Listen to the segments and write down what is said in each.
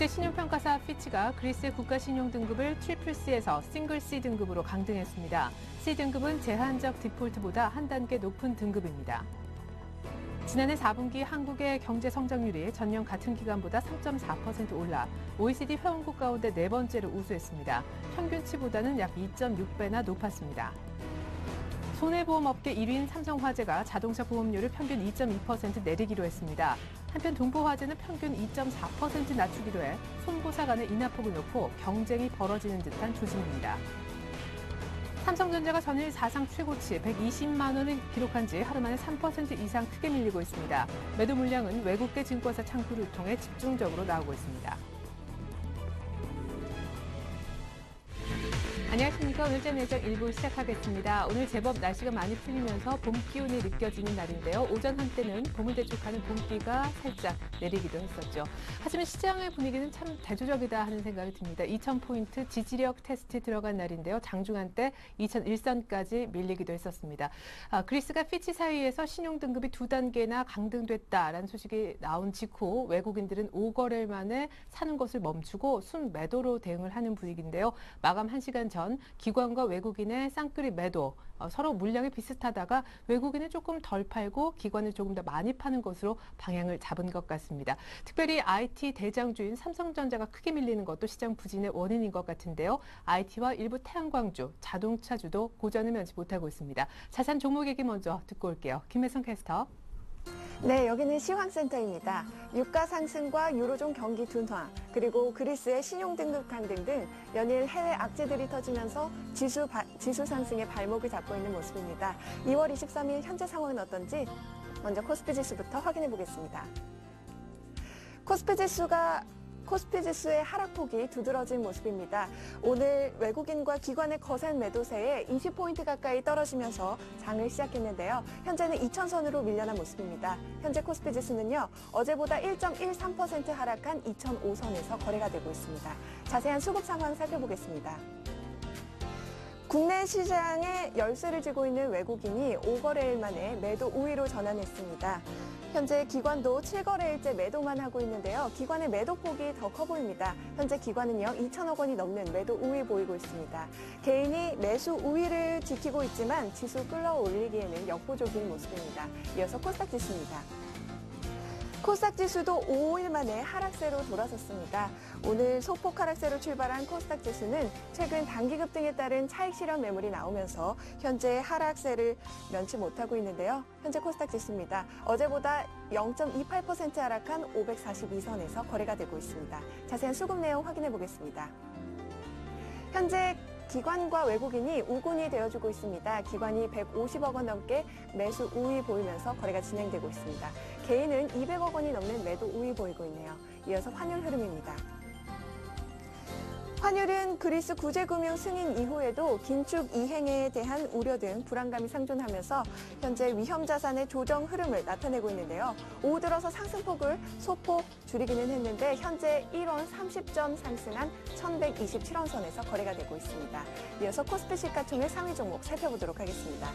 국제 신용평가사 피치가 그리스의 국가 신용 등급을 트리플 C에서 싱글 C 등급으로 강등했습니다. C 등급은 제한적 디폴트보다 한 단계 높은 등급입니다. 지난해 4분기 한국의 경제 성장률이 전년 같은 기간보다 3.4% 올라 OECD 회원국 가운데 네 번째로 우수했습니다. 평균치보다는 약 2.6배나 높았습니다. 손해보험업계 1위인 삼성화재가 자동차 보험료를 평균 2.2% 내리기로 했습니다. 한편 동부화재는 평균 2.4% 낮추기로 해 손보사 간의 인하폭을 놓고 경쟁이 벌어지는 듯한 조짐입니다. 삼성전자가 전일 사상 최고치 120만 원을 기록한 지 하루 만에 3% 이상 크게 밀리고 있습니다. 매도 물량은 외국계 증권사 창구를 통해 집중적으로 나오고 있습니다. 안녕하십니까. 오늘 잼내정 1부 시작하겠습니다. 오늘 제법 날씨가 많이 풀리면서 봄 기운이 느껴지는 날인데요. 오전 한때는 봄을 대축하는 봄비가 살짝 내리기도 했었죠. 하지만 시장의 분위기는 참 대조적이다 하는 생각이 듭니다. 2000포인트 지지력 테스트 들어간 날인데요. 장중 한때 2001선까지 밀리기도 했었습니다. 그리스가 피치 사이에서 신용등급이 2단계나 강등됐다라는 소식이 나온 직후 외국인들은 5거래일 만에 사는 것을 멈추고 순매도로 대응을 하는 분위기인데요. 마감 1시간 전 기관과 외국인의 쌍끌이 매도, 서로 물량이 비슷하다가 외국인은 조금 덜 팔고 기관을 조금 더 많이 파는 것으로 방향을 잡은 것 같습니다. 특별히 IT 대장주인 삼성전자가 크게 밀리는 것도 시장 부진의 원인인 것 같은데요. IT와 일부 태양광주, 자동차주도 고전을 면치 못하고 있습니다. 자산 종목 얘기 먼저 듣고 올게요. 김혜성 캐스터. 네, 여기는 시황센터입니다. 유가 상승과 유로존 경기 둔화, 그리고 그리스의 신용등급 강등 등 연일 해외 악재들이 터지면서 지수 상승의 발목을 잡고 있는 모습입니다. 2월 23일 현재 상황은 어떤지 먼저 코스피 지수부터 확인해 보겠습니다. 코스피 지수의 하락폭이 두드러진 모습입니다. 오늘 외국인과 기관의 거센 매도세에 20포인트 가까이 떨어지면서 장을 시작했는데요. 현재는 2000선으로 밀려난 모습입니다. 현재 코스피 지수는요, 어제보다 1.13% 하락한 2005선에서 거래가 되고 있습니다. 자세한 수급 상황 살펴보겠습니다. 국내 시장에 열쇠를 쥐고 있는 외국인이 5거래일 만에 매도 우위로 전환했습니다. 현재 기관도 7거래일째 매도만 하고 있는데요. 기관의 매도폭이 더 커 보입니다. 현재 기관은요, 2천억 원이 넘는 매도 우위 보이고 있습니다. 개인이 매수 우위를 지키고 있지만 지수 끌어올리기에는 역부족인 모습입니다. 이어서 코스닥 지수입니다. 코스닥 지수도 5일 만에 하락세로 돌아섰습니다. 오늘 소폭 하락세로 출발한 코스닥 지수는 최근 단기 급등에 따른 차익 실현 매물이 나오면서 현재 하락세를 면치 못하고 있는데요. 현재 코스닥 지수입니다. 어제보다 0.28% 하락한 542선에서 거래가 되고 있습니다. 자세한 수급 내용 확인해 보겠습니다. 현재 기관과 외국인이 우군이 되어주고 있습니다. 기관이 150억 원 넘게 매수 우위 보이면서 거래가 진행되고 있습니다. 개인은 200억 원이 넘는 매도 우위 보이고 있네요. 이어서 환율 흐름입니다. 환율은 그리스 구제금융 승인 이후에도 긴축 이행에 대한 우려 등 불안감이 상존하면서 현재 위험 자산의 조정 흐름을 나타내고 있는데요. 오후 들어서 상승폭을 소폭 줄이기는 했는데 현재 1원 30전 상승한 1127원 선에서 거래가 되고 있습니다. 이어서 코스피 시가총액 상위 종목 살펴보도록 하겠습니다.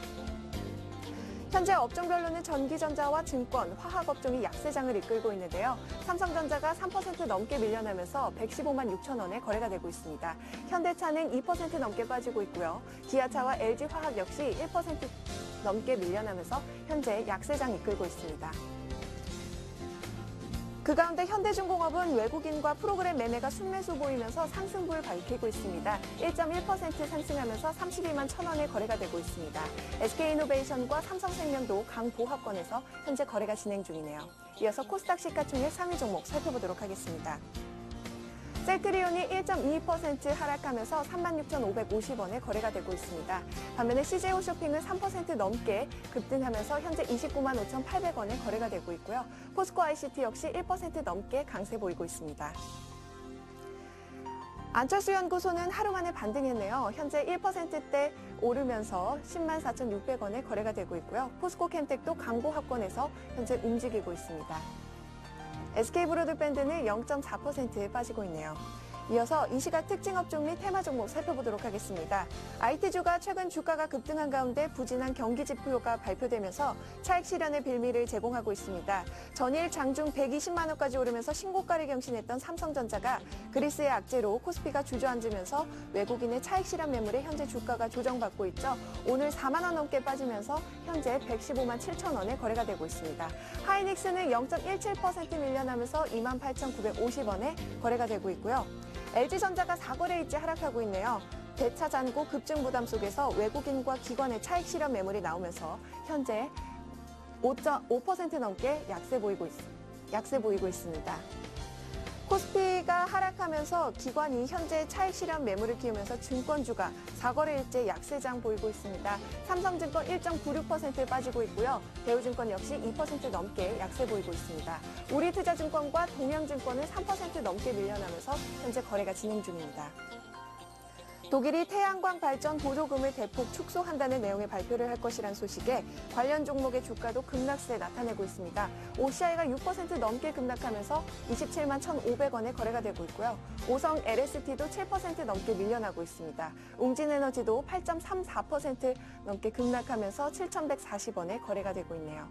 현재 업종별로는 전기전자와 증권, 화학업종이 약세장을 이끌고 있는데요. 삼성전자가 3% 넘게 밀려나면서 115만 6천 원에 거래가 되고 있습니다. 현대차는 2% 넘게 빠지고 있고요. 기아차와 LG화학 역시 1% 넘게 밀려나면서 현재 약세장 이끌고 있습니다. 그 가운데 현대중공업은 외국인과 프로그램 매매가 순매수 보이면서 상승부를 밝히고 있습니다. 1.1% 상승하면서 32만 1천 원에 거래가 되고 있습니다. SK이노베이션과 삼성생명도 강보합권에서 현재 거래가 진행 중이네요. 이어서 코스닥 시가총액 상위 종목 살펴보도록 하겠습니다. 셀트리온이 1.22% 하락하면서 36,550원에 거래가 되고 있습니다. 반면에 CJ홈쇼핑은 3% 넘게 급등하면서 현재 29만 5,800원에 거래가 되고 있고요. 포스코 ICT 역시 1% 넘게 강세 보이고 있습니다. 안철수 연구소는 하루 만에 반등했네요. 현재 1%대 오르면서 10만 4,600원에 거래가 되고 있고요. 포스코 캠텍도 강보합권에서 현재 움직이고 있습니다. SK브로드밴드는 0.4% 빠지고 있네요. 이어서 이 시각 특징 업종 및 테마 종목 살펴보도록 하겠습니다. IT주가 최근 주가가 급등한 가운데 부진한 경기 지표가 발표되면서 차익 실현의 빌미를 제공하고 있습니다. 전일 장중 120만 원까지 오르면서 신고가를 경신했던 삼성전자가 그리스의 악재로 코스피가 주저앉으면서 외국인의 차익 실현 매물에 현재 주가가 조정받고 있죠. 오늘 4만 원 넘게 빠지면서 현재 115만 7천 원에 거래가 되고 있습니다. 하이닉스는 0.17% 밀려나면서 28,950원에 거래가 되고 있고요. LG전자가 4거래일째 하락하고 있네요. 대차 잔고 급증 부담 속에서 외국인과 기관의 차익 실현 매물이 나오면서 현재 5% 넘게 약세 보이고 있습니다. 코스피가 하락하면서 기관이 현재 차익 실현 매물을 키우면서 증권주가 4거래일째 약세장 보이고 있습니다. 삼성증권 1.96% 빠지고 있고요. 대우증권 역시 2% 넘게 약세 보이고 있습니다. 우리투자증권과 동양증권은 3% 넘게 밀려나면서 현재 거래가 진행 중입니다. 독일이 태양광 발전 보조금을 대폭 축소한다는 내용의 발표를 할 것이란 소식에 관련 종목의 주가도 급락세 나타내고 있습니다. OCI가 6% 넘게 급락하면서 27만 1,500원에 거래가 되고 있고요. 오성 LST도 7% 넘게 밀려나고 있습니다. 웅진에너지도 8.34% 넘게 급락하면서 7,140원에 거래가 되고 있네요.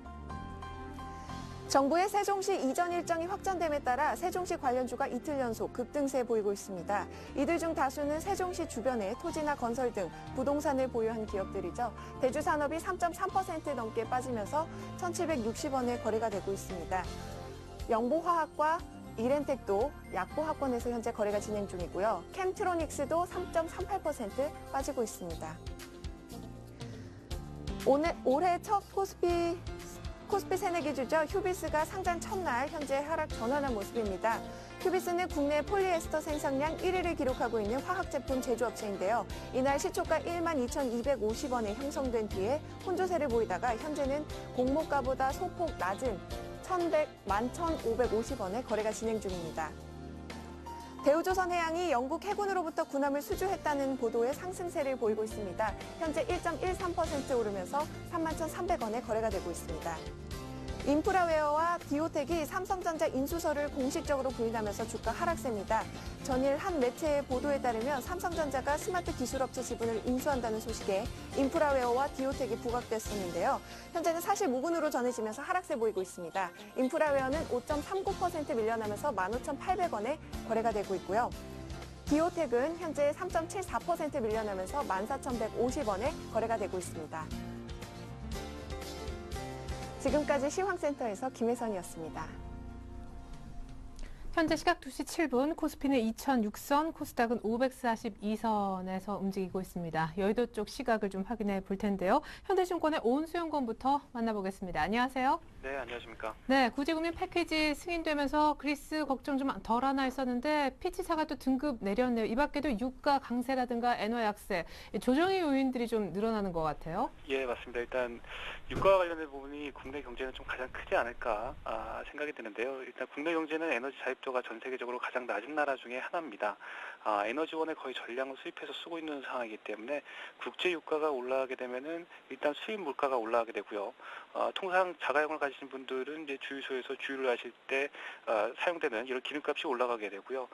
정부의 세종시 이전 일정이 확정됨에 따라 세종시 관련주가 이틀 연속 급등세 보이고 있습니다. 이들 중 다수는 세종시 주변에 토지나 건설 등 부동산을 보유한 기업들이죠. 대주산업이 3.3% 넘게 빠지면서 1,760원에 거래가 되고 있습니다. 영보화학과 이렌텍도 약보합권에서 현재 거래가 진행 중이고요. 캠트로닉스도 3.38% 빠지고 있습니다. 올해 첫 코스피 새내기주죠. 휴비스가 상장 첫날 현재 하락 전환한 모습입니다. 휴비스는 국내 폴리에스터 생산량 1위를 기록하고 있는 화학제품 제조업체인데요. 이날 시초가 12,250원에 형성된 뒤에 혼조세를 보이다가 현재는 공모가보다 소폭 낮은 11,550원에 거래가 진행 중입니다. 대우조선해양이 영국 해군으로부터 군함을 수주했다는 보도에 상승세를 보이고 있습니다. 현재 1.13% 오르면서 31,300원에 거래가 되고 있습니다. 인프라웨어와 디오텍이 삼성전자 인수설을 공식적으로 부인하면서 주가 하락세입니다. 전일 한 매체의 보도에 따르면 삼성전자가 스마트 기술업체 지분을 인수한다는 소식에 인프라웨어와 디오텍이 부각됐었는데요. 현재는 사실 무근으로 전해지면서 하락세 보이고 있습니다. 인프라웨어는 5.39% 밀려나면서 15,800원에 거래가 되고 있고요. 디오텍은 현재 3.74% 밀려나면서 14,150원에 거래가 되고 있습니다. 지금까지 시황센터에서 김혜선이었습니다. 현재 시각 2시 7분 코스피는 2006선, 코스닥은 542선에서 움직이고 있습니다. 여의도 쪽 시각을 좀 확인해 볼 텐데요. 현대증권의 오은수연구원부터 만나보겠습니다. 안녕하세요. 네, 안녕하십니까. 네, 구제금융 패키지 승인되면서 그리스 걱정 좀 덜하나 했었는데 피치사가 또 등급 내렸네요. 이 밖에도 유가 강세라든가 엔화 약세, 조정의 요인들이 좀 늘어나는 것 같아요. 예, 맞습니다. 일단 유가와 관련된 부분이 국내 경제는 좀 가장 크지 않을까 생각이 드는데요. 일단 국내 경제는 에너지 자립도가 전 세계적으로 가장 낮은 나라 중에 하나입니다. 에너지원의 거의 전량을 수입해서 쓰고 있는 상황이기 때문에 국제 유가가 올라가게 되면은 일단 수입 물가가 올라가게 되고요. 통상 자가용을 가지신 분들은 이제 주유소에서 주유를 하실 때 사용되는 이런 기름값이 올라가게 되고요.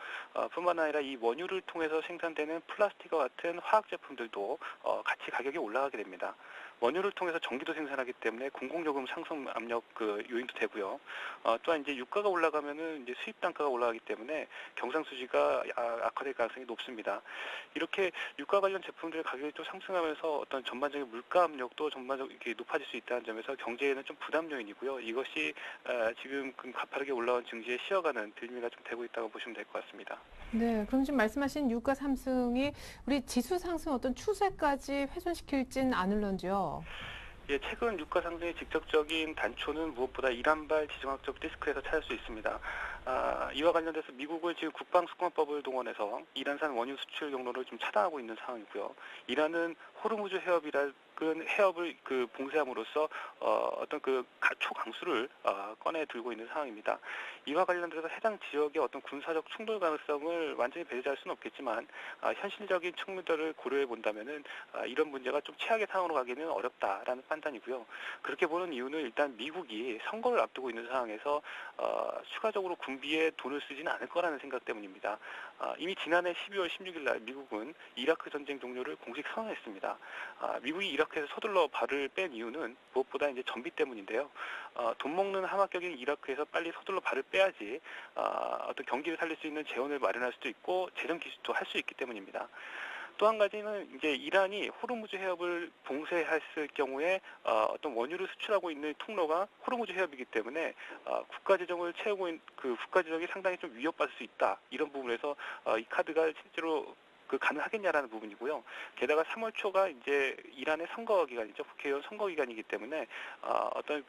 뿐만 아니라 이 원유를 통해서 생산되는 플라스틱과 같은 화학 제품들도 같이 가격이 올라가게 됩니다. 원유를 통해서 전기도 생산하기 때문에 공공요금 상승 압력 요인도 되고요. 또한 이제 유가가 올라가면은 이제 수입 단가가 올라가기 때문에 경상수지가 악화될 가능성이 높습니다. 이렇게 유가 관련 제품들의 가격이 또 상승하면서 어떤 전반적인 물가 압력도 전반적으로 이렇게 높아질 수 있다는 점에서 경제에는 좀 부담 요인이고요. 이것이 지금 가파르게 올라온 증시에 쉬어가는 빌미가 좀 되고 있다고 보시면 될 것 같습니다. 네, 그럼 지금 말씀하신 유가 상승이 우리 지수 상승 어떤 추세까지 훼손시킬진 않을런지요? 예, 최근 유가 상승의 직접적인 단초는 무엇보다 이란발 지정학적 리스크에서 찾을 수 있습니다. 이와 관련돼서 미국은 지금 국방수권법을 동원해서 이란산 원유 수출 경로를 좀 차단하고 있는 상황이고요. 이란은 호르무즈 해협이라 그런 해협을 봉쇄함으로써 어떤 초강수를 꺼내 들고 있는 상황입니다. 이와 관련돼서 해당 지역의 어떤 군사적 충돌 가능성을 완전히 배제할 수는 없겠지만 현실적인 측면들을 고려해 본다면은 이런 문제가 좀 최악의 상황으로 가기는 어렵다라는 판단이고요. 그렇게 보는 이유는 일단 미국이 선거를 앞두고 있는 상황에서 추가적으로 군비에 돈을 쓰지는 않을 거라는 생각 때문입니다. 이미 지난해 12월 16일 날 미국은 이라크 전쟁 종료를 공식 선언했습니다. 미국이 이라크에서 서둘러 발을 뺀 이유는 무엇보다 이제 전비 때문인데요. 돈 먹는 하마격인 이라크에서 빨리 서둘러 발을 빼야지 어떤 경기를 살릴 수 있는 재원을 마련할 수도 있고 재정 기술도 할 수 있기 때문입니다. 또 한 가지는 이제 이란이 호르무즈 해협을 봉쇄했을 경우에 어떤 원유를 수출하고 있는 통로가 호르무즈 해협이기 때문에 국가 재정을 채우고 있는 국가 재정이 상당히 좀 위협받을 수 있다. 이런 부분에서 이 카드가 실제로 가능하겠냐라는 부분이고요. 게다가 3월 초가 이제 이란의 선거 기간이죠. 국회의원 선거 기간이기 때문에 어떤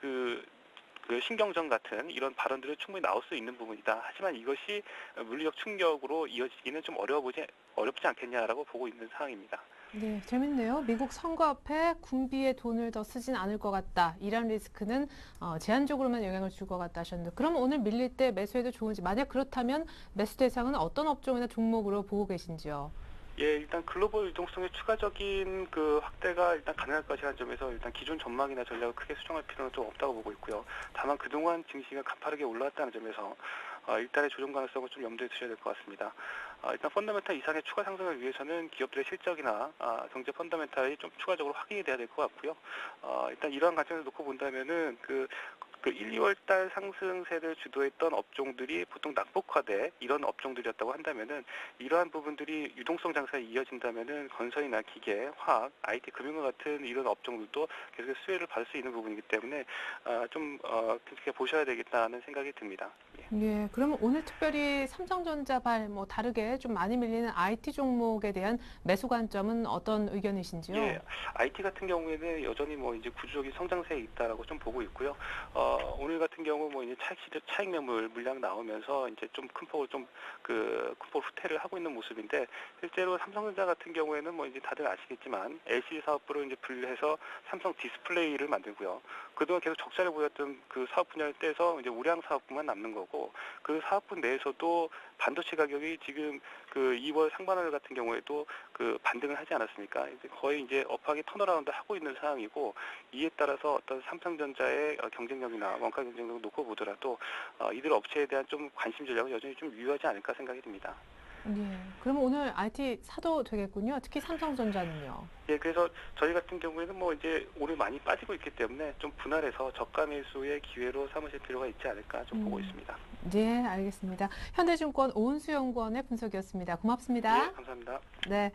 신경전 같은 이런 발언들은 충분히 나올 수 있는 부분이다. 하지만 이것이 물리적 충격으로 이어지기는 좀 어렵지 않겠냐라고 보고 있는 상황입니다. 네, 재밌네요. 미국 선거 앞에 군비에 돈을 더 쓰진 않을 것 같다. 이란 리스크는 제한적으로만 영향을 줄 것 같다 하셨는데 그럼 오늘 밀릴 때 매수해도 좋은지 만약 그렇다면 매수 대상은 어떤 업종이나 종목으로 보고 계신지요? 예, 일단 글로벌 유동성의 추가적인 확대가 일단 가능할 것이라는 점에서 일단 기존 전망이나 전략을 크게 수정할 필요는 좀 없다고 보고 있고요. 다만 그동안 증시가 가파르게 올라왔다는 점에서 일단의 조정 가능성을 좀 염두에 두셔야 될 것 같습니다. 일단 펀더멘탈 이상의 추가 상승을 위해서는 기업들의 실적이나 경제 펀더멘탈이 좀 추가적으로 확인이 돼야 될 것 같고요. 일단 이러한 관점에서 놓고 본다면은 1, 2월 달 상승세를 주도했던 업종들이 보통 낙폭화돼 이런 업종들이었다고 한다면은 이러한 부분들이 유동성 장사에 이어진다면은 건설이나 기계, 화학, IT, 금융과 같은 이런 업종들도 계속 수혜를 받을 수 있는 부분이기 때문에 좀 그렇게 보셔야 되겠다는 생각이 듭니다. 예, 그러면 오늘 특별히 삼성전자 다르게 좀 많이 밀리는 IT 종목에 대한 매수 관점은 어떤 의견이신지요? 예, IT 같은 경우에는 여전히 이제 구조적인 성장세에 있다라고 좀 보고 있고요. 오늘 같은 경우 이제 차익 매물 물량 나오면서 이제 좀 큰 폭을 큰 폭 후퇴를 하고 있는 모습인데 실제로 삼성전자 같은 경우에는 이제 다들 아시겠지만 LCD 사업부를 이제 분리해서 삼성 디스플레이를 만들고요. 그동안 계속 적자를 보였던 그 사업 분야를 떼서 이제 우량 사업부만 남는 거고 그 사업부 내에서도 반도체 가격이 지금 2월 상반월 같은 경우에도 반등을 하지 않았습니까? 거의 이제 업황이 턴어라운드 하고 있는 상황이고 이에 따라서 어떤 삼성전자의 경쟁력이나 원가 경쟁력을 놓고 보더라도 이들 업체에 대한 좀 관심 전략은 여전히 좀 유효하지 않을까 생각이 듭니다. 예, 그러면 오늘 IT 사도 되겠군요. 특히 삼성전자는요. 예, 그래서 저희 같은 경우에는 이제 오늘 많이 빠지고 있기 때문에 좀 분할해서 저가 매수의 기회로 삼으실 필요가 있지 않을까 좀 보고 있습니다. 네, 알겠습니다. 현대증권 오은수 연구원의 분석이었습니다. 고맙습니다. 예, 감사합니다. 네,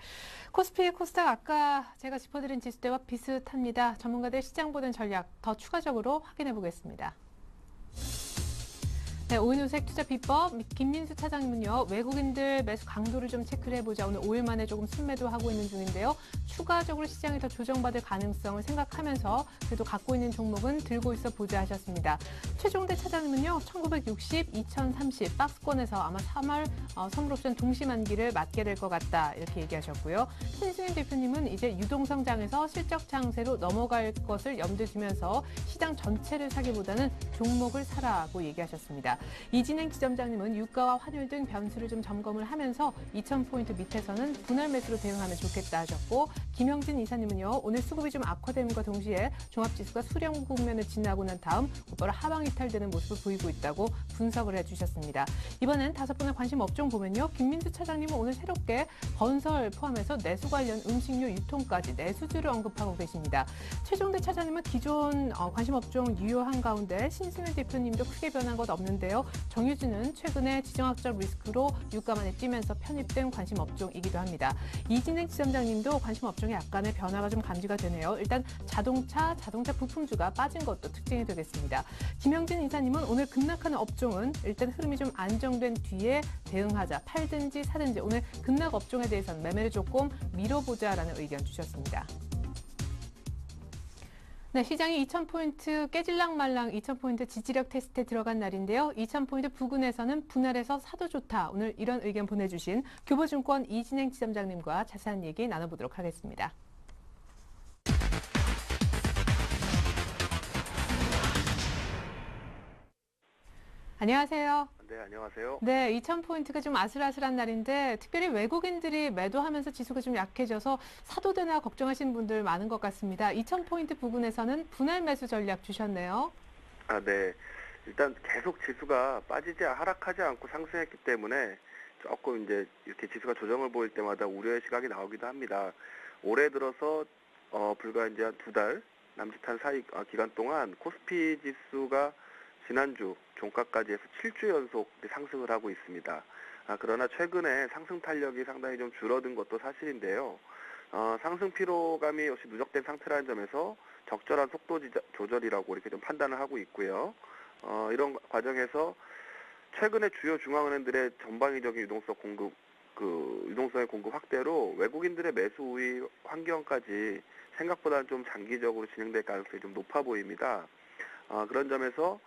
코스피, 코스닥 아까 제가 짚어드린 지수대와 비슷합니다. 전문가들 시장 보는 전략 더 추가적으로 확인해 보겠습니다. 네, 오인호색 투자 비법 김민수 차장님은요. 외국인들 매수 강도를 좀 체크를 해보자. 오늘 5일 만에 조금 순매도 하고 있는 중인데요. 추가적으로 시장이 더 조정받을 가능성을 생각하면서 그래도 갖고 있는 종목은 들고 있어 보자 하셨습니다. 최종대 차장님은요. 1960, 2030 박스권에서 아마 3월 선물옵션 동시만기를 맞게 될 것 같다 이렇게 얘기하셨고요. 신승현 대표님은 이제 유동성장에서 실적 장세로 넘어갈 것을 염두에 두면서 시장 전체를 사기보다는 종목을 사라고 얘기하셨습니다. 이진행 지점장님은 유가와 환율 등 변수를 좀 점검을 하면서 2,000포인트 밑에서는 분할 매수로 대응하면 좋겠다 하셨고 김영진 이사님은요. 오늘 수급이 좀 악화됨과 동시에 종합지수가 수렴 국면을 지나고 난 다음 곧바로 하방 이탈되는 모습을 보이고 있다고 분석을 해주셨습니다. 이번엔 5분의 관심 업종 보면요. 김민수 차장님은 오늘 새롭게 건설 포함해서 내수 관련 음식료 유통까지 내수주를 언급하고 계십니다. 최종대 차장님은 기존 관심 업종 유효한 가운데 신승현 대표님도 크게 변한 것 없는데요. 정유진은 최근에 지정학적 리스크로 유가만에 뛰면서 편입된 관심 업종이기도 합니다. 이진행 지점장님도 관심 업종에 약간의 변화가 좀 감지가 되네요. 일단 자동차 부품주가 빠진 것도 특징이 되겠습니다. 김영진 이사님은 오늘 급락하는 업종은 일단 흐름이 좀 안정된 뒤에 대응하자. 팔든지 사든지 오늘 급락 업종에 대해서는 매매를 조금 미뤄보자라는 의견 주셨습니다. 네, 시장이 2,000포인트 깨질랑말랑 2,000포인트 지지력 테스트에 들어간 날인데요. 2,000포인트 부근에서는 분할해서 사도 좋다. 오늘 이런 의견 보내주신 교보증권 이진행 지점장님과 자세한 얘기 나눠보도록 하겠습니다. 안녕하세요. 네, 안녕하세요. 네, 2,000포인트가 좀 아슬아슬한 날인데 특별히 외국인들이 매도하면서 지수가 좀 약해져서 사도되나 걱정하시는 분들 많은 것 같습니다. 2,000포인트 부근에서는 분할 매수 전략 주셨네요. 네. 일단 계속 지수가 하락하지 않고 상승했기 때문에 조금 이제 이렇게 지수가 조정을 보일 때마다 우려의 시각이 나오기도 합니다. 올해 들어서 불과 이제 한 2달 남짓한 기간 동안 코스피 지수가 지난주 종가까지 해서 7주 연속 상승을 하고 있습니다. 그러나 최근에 상승 탄력이 상당히 좀 줄어든 것도 사실인데요. 상승 피로감이 역시 누적된 상태라는 점에서 적절한 속도 조절이라고 이렇게 좀 판단을 하고 있고요. 이런 과정에서 최근에 주요 중앙은행들의 전방위적인 유동성의 공급 확대로 외국인들의 매수 우위 환경까지 생각보다는 좀 장기적으로 진행될 가능성이 좀 높아 보입니다. 그런 점에서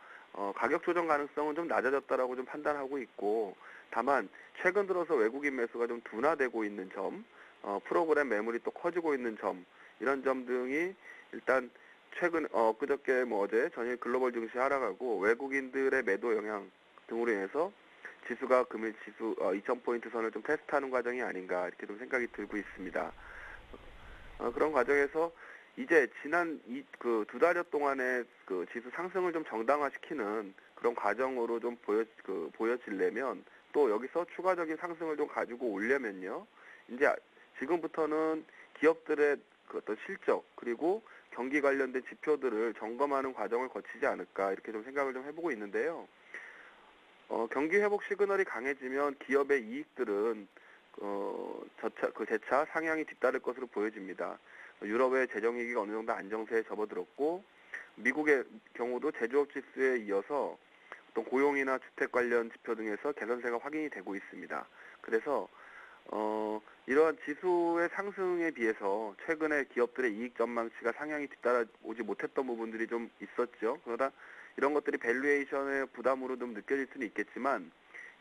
가격 조정 가능성은 좀 낮아졌다라고 좀 판단하고 있고, 다만 최근 들어서 외국인 매수가 좀 둔화되고 있는 점, 프로그램 매물이 또 커지고 있는 점, 이런 점 등이 일단 최근 그저께 어제 전일 글로벌 증시 하락하고 외국인들의 매도 영향 등으로 인해서 지수가 금일 지수 2,000포인트 선을 좀 테스트하는 과정이 아닌가 이렇게 좀 생각이 들고 있습니다. 그런 과정에서 이제 지난 그 2달여 동안의 그 지수 상승을 좀 정당화시키는 그런 과정으로 좀 보여지려면, 또 여기서 추가적인 상승을 좀 가지고 오려면요, 이제 지금부터는 기업들의 그 어떤 실적 그리고 경기 관련된 지표들을 점검하는 과정을 거치지 않을까 이렇게 좀 생각을 좀 해보고 있는데요. 경기 회복 시그널이 강해지면 기업의 이익들은 재차 상향이 뒤따를 것으로 보여집니다. 유럽의 재정위기가 어느 정도 안정세에 접어들었고, 미국의 경우도 제조업 지수에 이어서 어떤 고용이나 주택 관련 지표 등에서 개선세가 확인이 되고 있습니다. 그래서 이러한 지수의 상승에 비해서 최근에 기업들의 이익 전망치가 상향이 뒤따라오지 못했던 부분들이 좀 있었죠. 그러다 이런 것들이 밸류에이션의 부담으로 좀 느껴질 수는 있겠지만,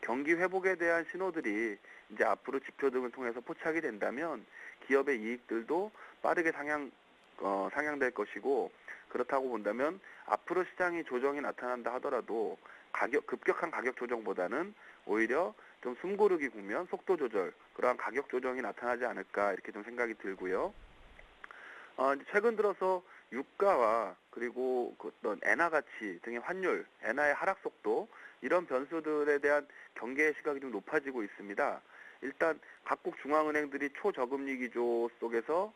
경기 회복에 대한 신호들이 이제 앞으로 지표 등을 통해서 포착이 된다면 기업의 이익들도 빠르게 상향될 것이고, 그렇다고 본다면 앞으로 시장이 조정이 나타난다 하더라도 급격한 가격 조정보다는 오히려 좀 숨고르기 국면, 속도 조절, 그러한 가격 조정이 나타나지 않을까 이렇게 좀 생각이 들고요. 최근 들어서 유가와 그리고 어떤 엔화 가치 등의 환율, 엔화의 하락 속도, 이런 변수들에 대한 경계의 시각이 좀 높아지고 있습니다. 일단 각국 중앙은행들이 초저금리 기조 속에서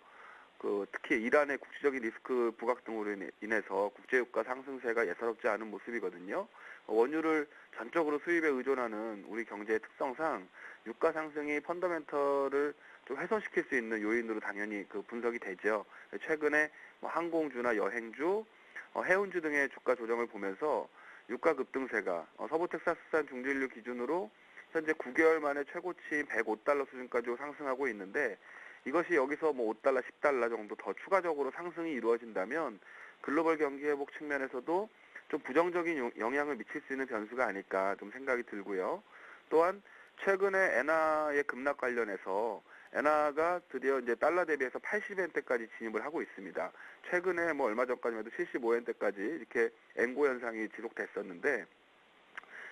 특히 이란의 국제적인 리스크 부각 등으로 인해서 국제유가 상승세가 예사롭지 않은 모습이거든요. 원유를 전적으로 수입에 의존하는 우리 경제의 특성상 유가 상승이 펀더멘털을 좀 훼손시킬 수 있는 요인으로 당연히 분석이 되죠. 최근에 항공주나 여행주, 해운주 등의 주가 조정을 보면서 유가 급등세가 서부 텍사스산 중진류 기준으로 현재 9개월 만에 최고치인 $105 수준까지 상승하고 있는데, 이것이 여기서 $5, $10 정도 더 추가적으로 상승이 이루어진다면 글로벌 경기 회복 측면에서도 좀 부정적인 영향을 미칠 수 있는 변수가 아닐까 좀 생각이 들고요. 또한 최근에 엔화의 급락 관련해서 엔화가 드디어 이제 달러 대비해서 80엔대까지 진입을 하고 있습니다. 최근에 얼마 전까지만 해도 75엔대까지 이렇게 엔고 현상이 지속됐었는데,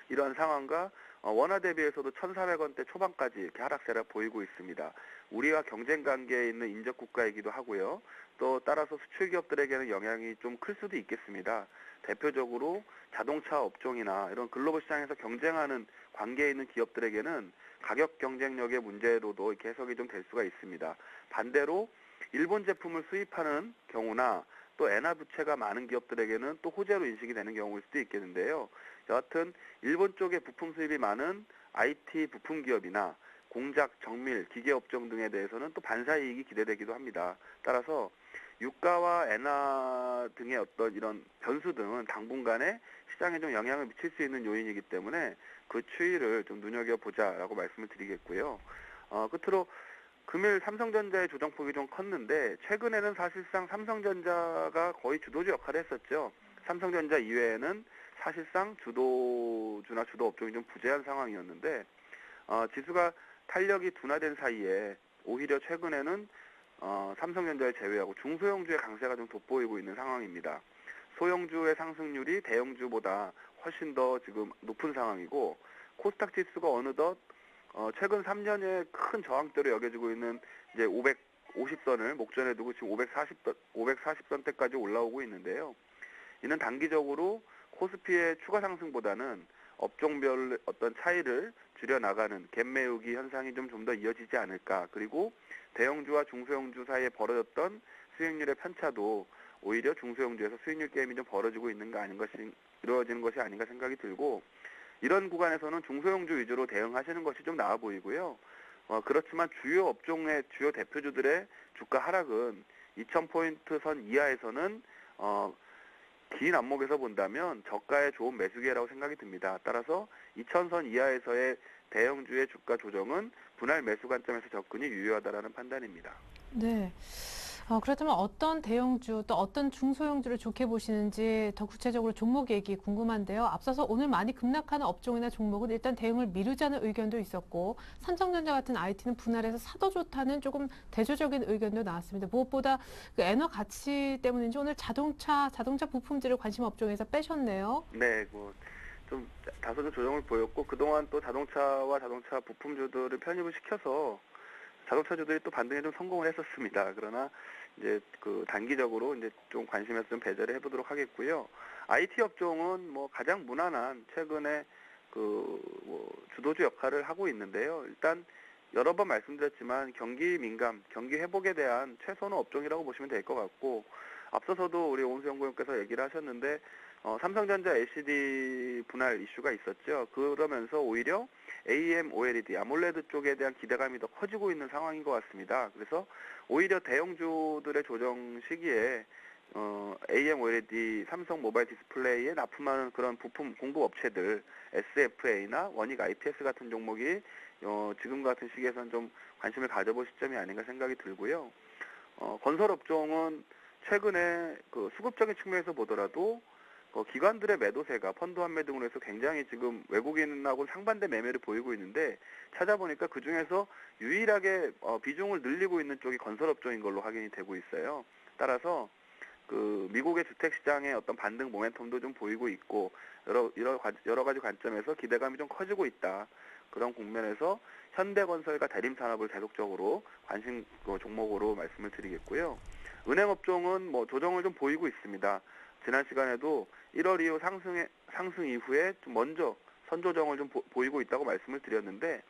이러한 상황과 원화 대비해서도 1,400원대 초반까지 이렇게 하락세를 보이고 있습니다. 우리와 경쟁 관계에 있는 인접 국가이기도 하고요. 또 따라서 수출 기업들에게는 영향이 좀 클 수도 있겠습니다. 대표적으로 자동차 업종이나 이런 글로벌 시장에서 경쟁하는 관계에 있는 기업들에게는 가격 경쟁력의 문제로도 이렇게 해석이 좀 될 수가 있습니다. 반대로 일본 제품을 수입하는 경우나 또 엔화 부채가 많은 기업들에게는 또 호재로 인식이 되는 경우일 수도 있겠는데요. 여하튼 일본 쪽에 부품 수입이 많은 IT 부품 기업이나 공작, 정밀, 기계 업종 등에 대해서는 또 반사이익이 기대되기도 합니다. 따라서 유가와 엔화 등의 어떤 이런 변수 등은 당분간에 시장에 좀 영향을 미칠 수 있는 요인이기 때문에 그 추이를 좀 눈여겨보자라고 말씀을 드리겠고요. 끝으로 금일 삼성전자의 조정폭이 좀 컸는데, 최근에는 사실상 삼성전자가 거의 주도주 역할을 했었죠. 삼성전자 이외에는 사실상 주도주나 주도 업종이 좀 부재한 상황이었는데, 지수가 탄력이 둔화된 사이에 오히려 최근에는 삼성전자를 제외하고 중소형주의 강세가 좀 돋보이고 있는 상황입니다. 소형주의 상승률이 대형주보다 훨씬 더 지금 높은 상황이고 코스닥 지수가 어느덧 최근 3년의 큰 저항대로 여겨지고 있는 이제 550선을 목전에 두고 지금 540선대까지 올라오고 있는데요. 이는 단기적으로 코스피의 추가 상승보다는 업종별 어떤 차이를 줄여나가는 갭 메우기 현상이 좀 더 이어지지 않을까. 그리고 대형주와 중소형주 사이에 벌어졌던 수익률의 편차도 오히려 중소형주에서 수익률 게임이 좀 벌어지고 있는 거 아닌 것이 이루어지는 것이 아닌가 생각이 들고 이런 구간에서는 중소형주 위주로 대응하시는 것이 좀 나아 보이고요. 그렇지만 주요 업종의 주요 대표주들의 주가 하락은 2000포인트 선 이하에서는 긴 안목에서 본다면 저가의 좋은 매수기회라고 생각이 듭니다. 따라서 2000선 이하에서의 대형주의 주가 조정은 분할 매수 관점에서 접근이 유효하다라는 판단입니다. 네. 그렇다면 어떤 대형주 또 어떤 중소형주를 좋게 보시는지 더 구체적으로 종목 얘기 궁금한데요. 앞서서 오늘 많이 급락하는 업종이나 종목은 일단 대응을 미루자는 의견도 있었고 삼성전자 같은 IT는 분할해서 사도 좋다는 조금 대조적인 의견도 나왔습니다. 무엇보다 그 엔화 가치 때문인지 오늘 자동차 부품질을 관심 업종에서 빼셨네요. 네, 좀 다소 좀 조정을 보였고 그동안 또 자동차와 자동차 부품주들을 편입을 시켜서 자동차주들이 또 반등에 좀 성공을 했었습니다. 그러나 이제 그 단기적으로 이제 좀 관심에서 좀 배제를 해보도록 하겠고요. IT 업종은 가장 무난한 최근에 주도주 역할을 하고 있는데요. 일단 여러 번 말씀드렸지만 경기 민감, 경기 회복에 대한 최선의 업종이라고 보시면 될 것 같고 앞서서도 우리 오은수 연구원께서 얘기를 하셨는데 삼성전자 LCD 분할 이슈가 있었죠. 그러면서 오히려 AM, OLED, 아몰레드 쪽에 대한 기대감이 더 커지고 있는 상황인 것 같습니다. 그래서 오히려 대형주들의 조정 시기에 AM, OLED, 삼성 모바일 디스플레이에 납품하는 그런 부품 공급 업체들, SFA나 원익 IPS 같은 종목이 지금 같은 시기에서는 좀 관심을 가져볼 시점이 아닌가 생각이 들고요. 건설 업종은 최근에 그 수급적인 측면에서 보더라도 기관들의 매도세가 펀드 환매 등으로 해서 굉장히 지금 외국인하고 상반된 매매를 보이고 있는데 찾아보니까 그 중에서 유일하게 비중을 늘리고 있는 쪽이 건설업종인 걸로 확인이 되고 있어요. 따라서 그 미국의 주택 시장의 어떤 반등 모멘텀도 좀 보이고 있고 여러 가지 관점에서 기대감이 좀 커지고 있다. 그런 국면에서 현대건설과 대림산업을 계속적으로 관심 종목으로 말씀을 드리겠고요. 은행업종은 조정을 좀 보이고 있습니다. 지난 시간에도 1월 이후 상승 이후에 좀 먼저 선조정을 좀 보이고 있다고 말씀을 드렸는데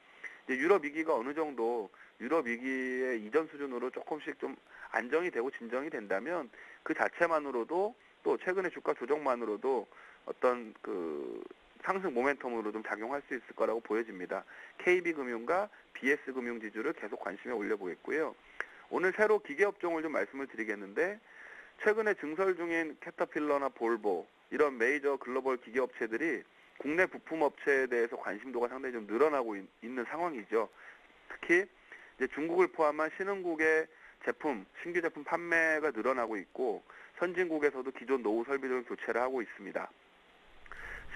이제 유럽 위기가 어느 정도 유럽 위기의 이전 수준으로 조금씩 좀 안정이 되고 진정이 된다면 그 자체만으로도 또 최근의 주가 조정만으로도 어떤 그 상승 모멘텀으로 좀 작용할 수 있을 거라고 보여집니다. KB금융과 BS금융지주를 계속 관심에 올려보겠고요. 오늘 새로 기계업종을 좀 말씀을 드리겠는데 최근에 증설 중인 캐터필러나 볼보 이런 메이저 글로벌 기계업체들이 국내 부품업체에 대해서 관심도가 상당히 좀 늘어나고 있는 상황이죠. 특히 이제 중국을 포함한 신흥국의 신규 제품 판매가 늘어나고 있고 선진국에서도 기존 노후 설비를 교체를 하고 있습니다.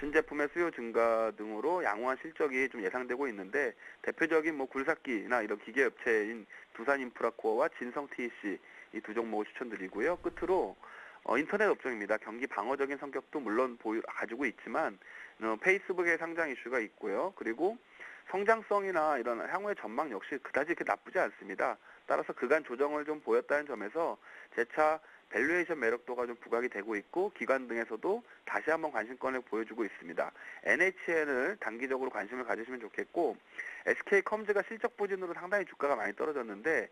신제품의 수요 증가 등으로 양호한 실적이 좀 예상되고 있는데 대표적인 굴삭기나 이런 기계업체인 두산인프라코어와 진성TEC 이 두 종목을 추천드리고요. 끝으로 인터넷 업종입니다. 경기 방어적인 성격도 물론 가지고 있지만 페이스북의 상장 이슈가 있고요. 그리고 성장성이나 이런 향후의 전망 역시 그다지 그렇게 나쁘지 않습니다. 따라서 그간 조정을 좀 보였다는 점에서 재차 밸류에이션 매력도가 좀 부각이 되고 있고 기관 등에서도 다시 한번 관심권을 보여주고 있습니다. NHN을 단기적으로 관심을 가지시면 좋겠고 SK컴즈가 실적 부진으로 상당히 주가가 많이 떨어졌는데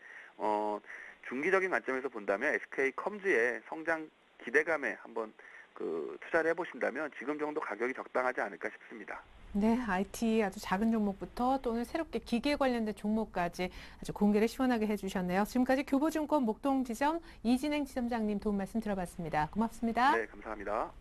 중기적인 관점에서 본다면 SK컴즈의 성장 기대감에 한번 투자를 해보신다면 지금 정도 가격이 적당하지 않을까 싶습니다. 네, IT 아주 작은 종목부터 또 오늘 새롭게 기계 관련된 종목까지 아주 공개를 시원하게 해주셨네요. 지금까지 교보증권 목동지점 이진행 지점장님 도움 말씀 들어봤습니다. 고맙습니다. 네, 감사합니다.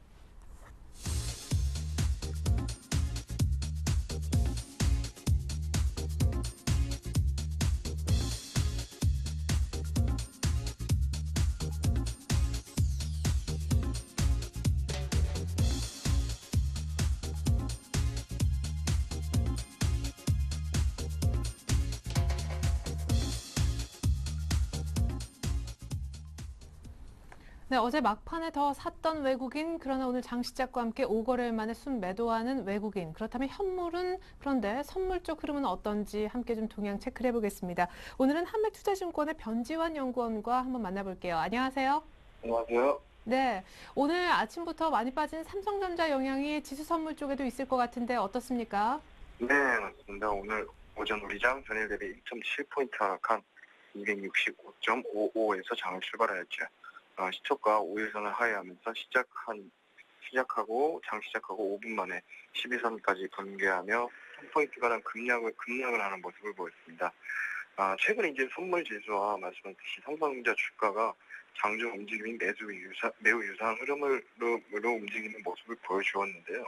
네, 어제 막판에 더 샀던 외국인, 그러나 오늘 장 시작과 함께 5거래일 만에 순매도하는 외국인. 그렇다면 현물은, 그런데 선물 쪽 흐름은 어떤지 함께 좀 동향 체크를 해보겠습니다. 오늘은 한맥투자증권의 변지환 연구원과 한번 만나볼게요. 안녕하세요. 안녕하세요. 네, 오늘 아침부터 많이 빠진 삼성전자 영향이 지수 선물 쪽에도 있을 것 같은데 어떻습니까? 네, 맞습니다. 오늘 오전 우리장 전일 대비 1.7포인트 하락한 265.55에서 장을 출발하였죠. 시초가 5일선을 하회하면서 장 시작하고 5분 만에 12선까지 번개하며 3포인트가량 급락을 하는 모습을 보였습니다. 최근 이제 선물 지수와 말씀하셨듯이 삼성전자 주가가 장중 움직임이 매우 유사한 흐름으로 움직이는 모습을 보여주었는데요.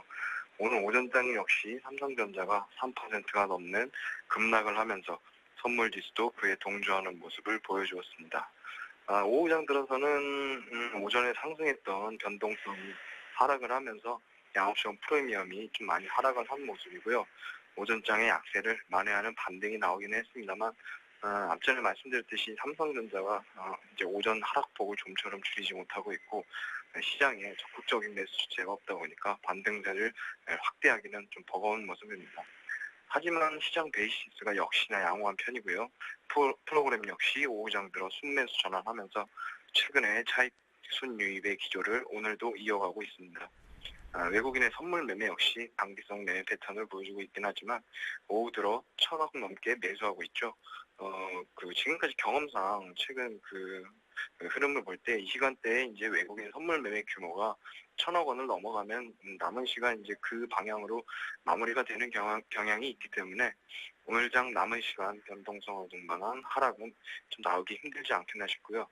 오늘 오전장 역시 삼성전자가 3%가 넘는 급락을 하면서 선물 지수도 그에 동조하는 모습을 보여주었습니다. 오후장 들어서는 오전에 상승했던 변동성이 하락을 하면서 양옵션 프리미엄이 좀 많이 하락을 한 모습이고요. 오전장의 약세를 만회하는 반등이 나오긴 했습니다만 앞전에 말씀드렸듯이 삼성전자가 이제 오전 하락폭을 좀처럼 줄이지 못하고 있고 시장에 적극적인 매수 주체가 없다 보니까 반등세를 확대하기는 좀 버거운 모습입니다. 하지만 시장 베이시스가 역시나 양호한 편이고요. 프로그램 역시 오후장 들어 순매수 전환하면서 최근에 차익 순유입의 기조를 오늘도 이어가고 있습니다. 외국인의 선물 매매 역시 단기성 매매 패턴을 보여주고 있긴 하지만 오후 들어 1,000억 넘게 매수하고 있죠. 그리고 지금까지 경험상 최근 그 흐름을 볼 때 이 시간대에 이제 외국인 선물 매매 규모가 1,000억 원을 넘어가면 남은 시간 이제 그 방향으로 마무리가 되는 경향이 있기 때문에 오늘장 남은 시간 변동성을 동반한 하락은 좀 나오기 힘들지 않겠나 싶고요.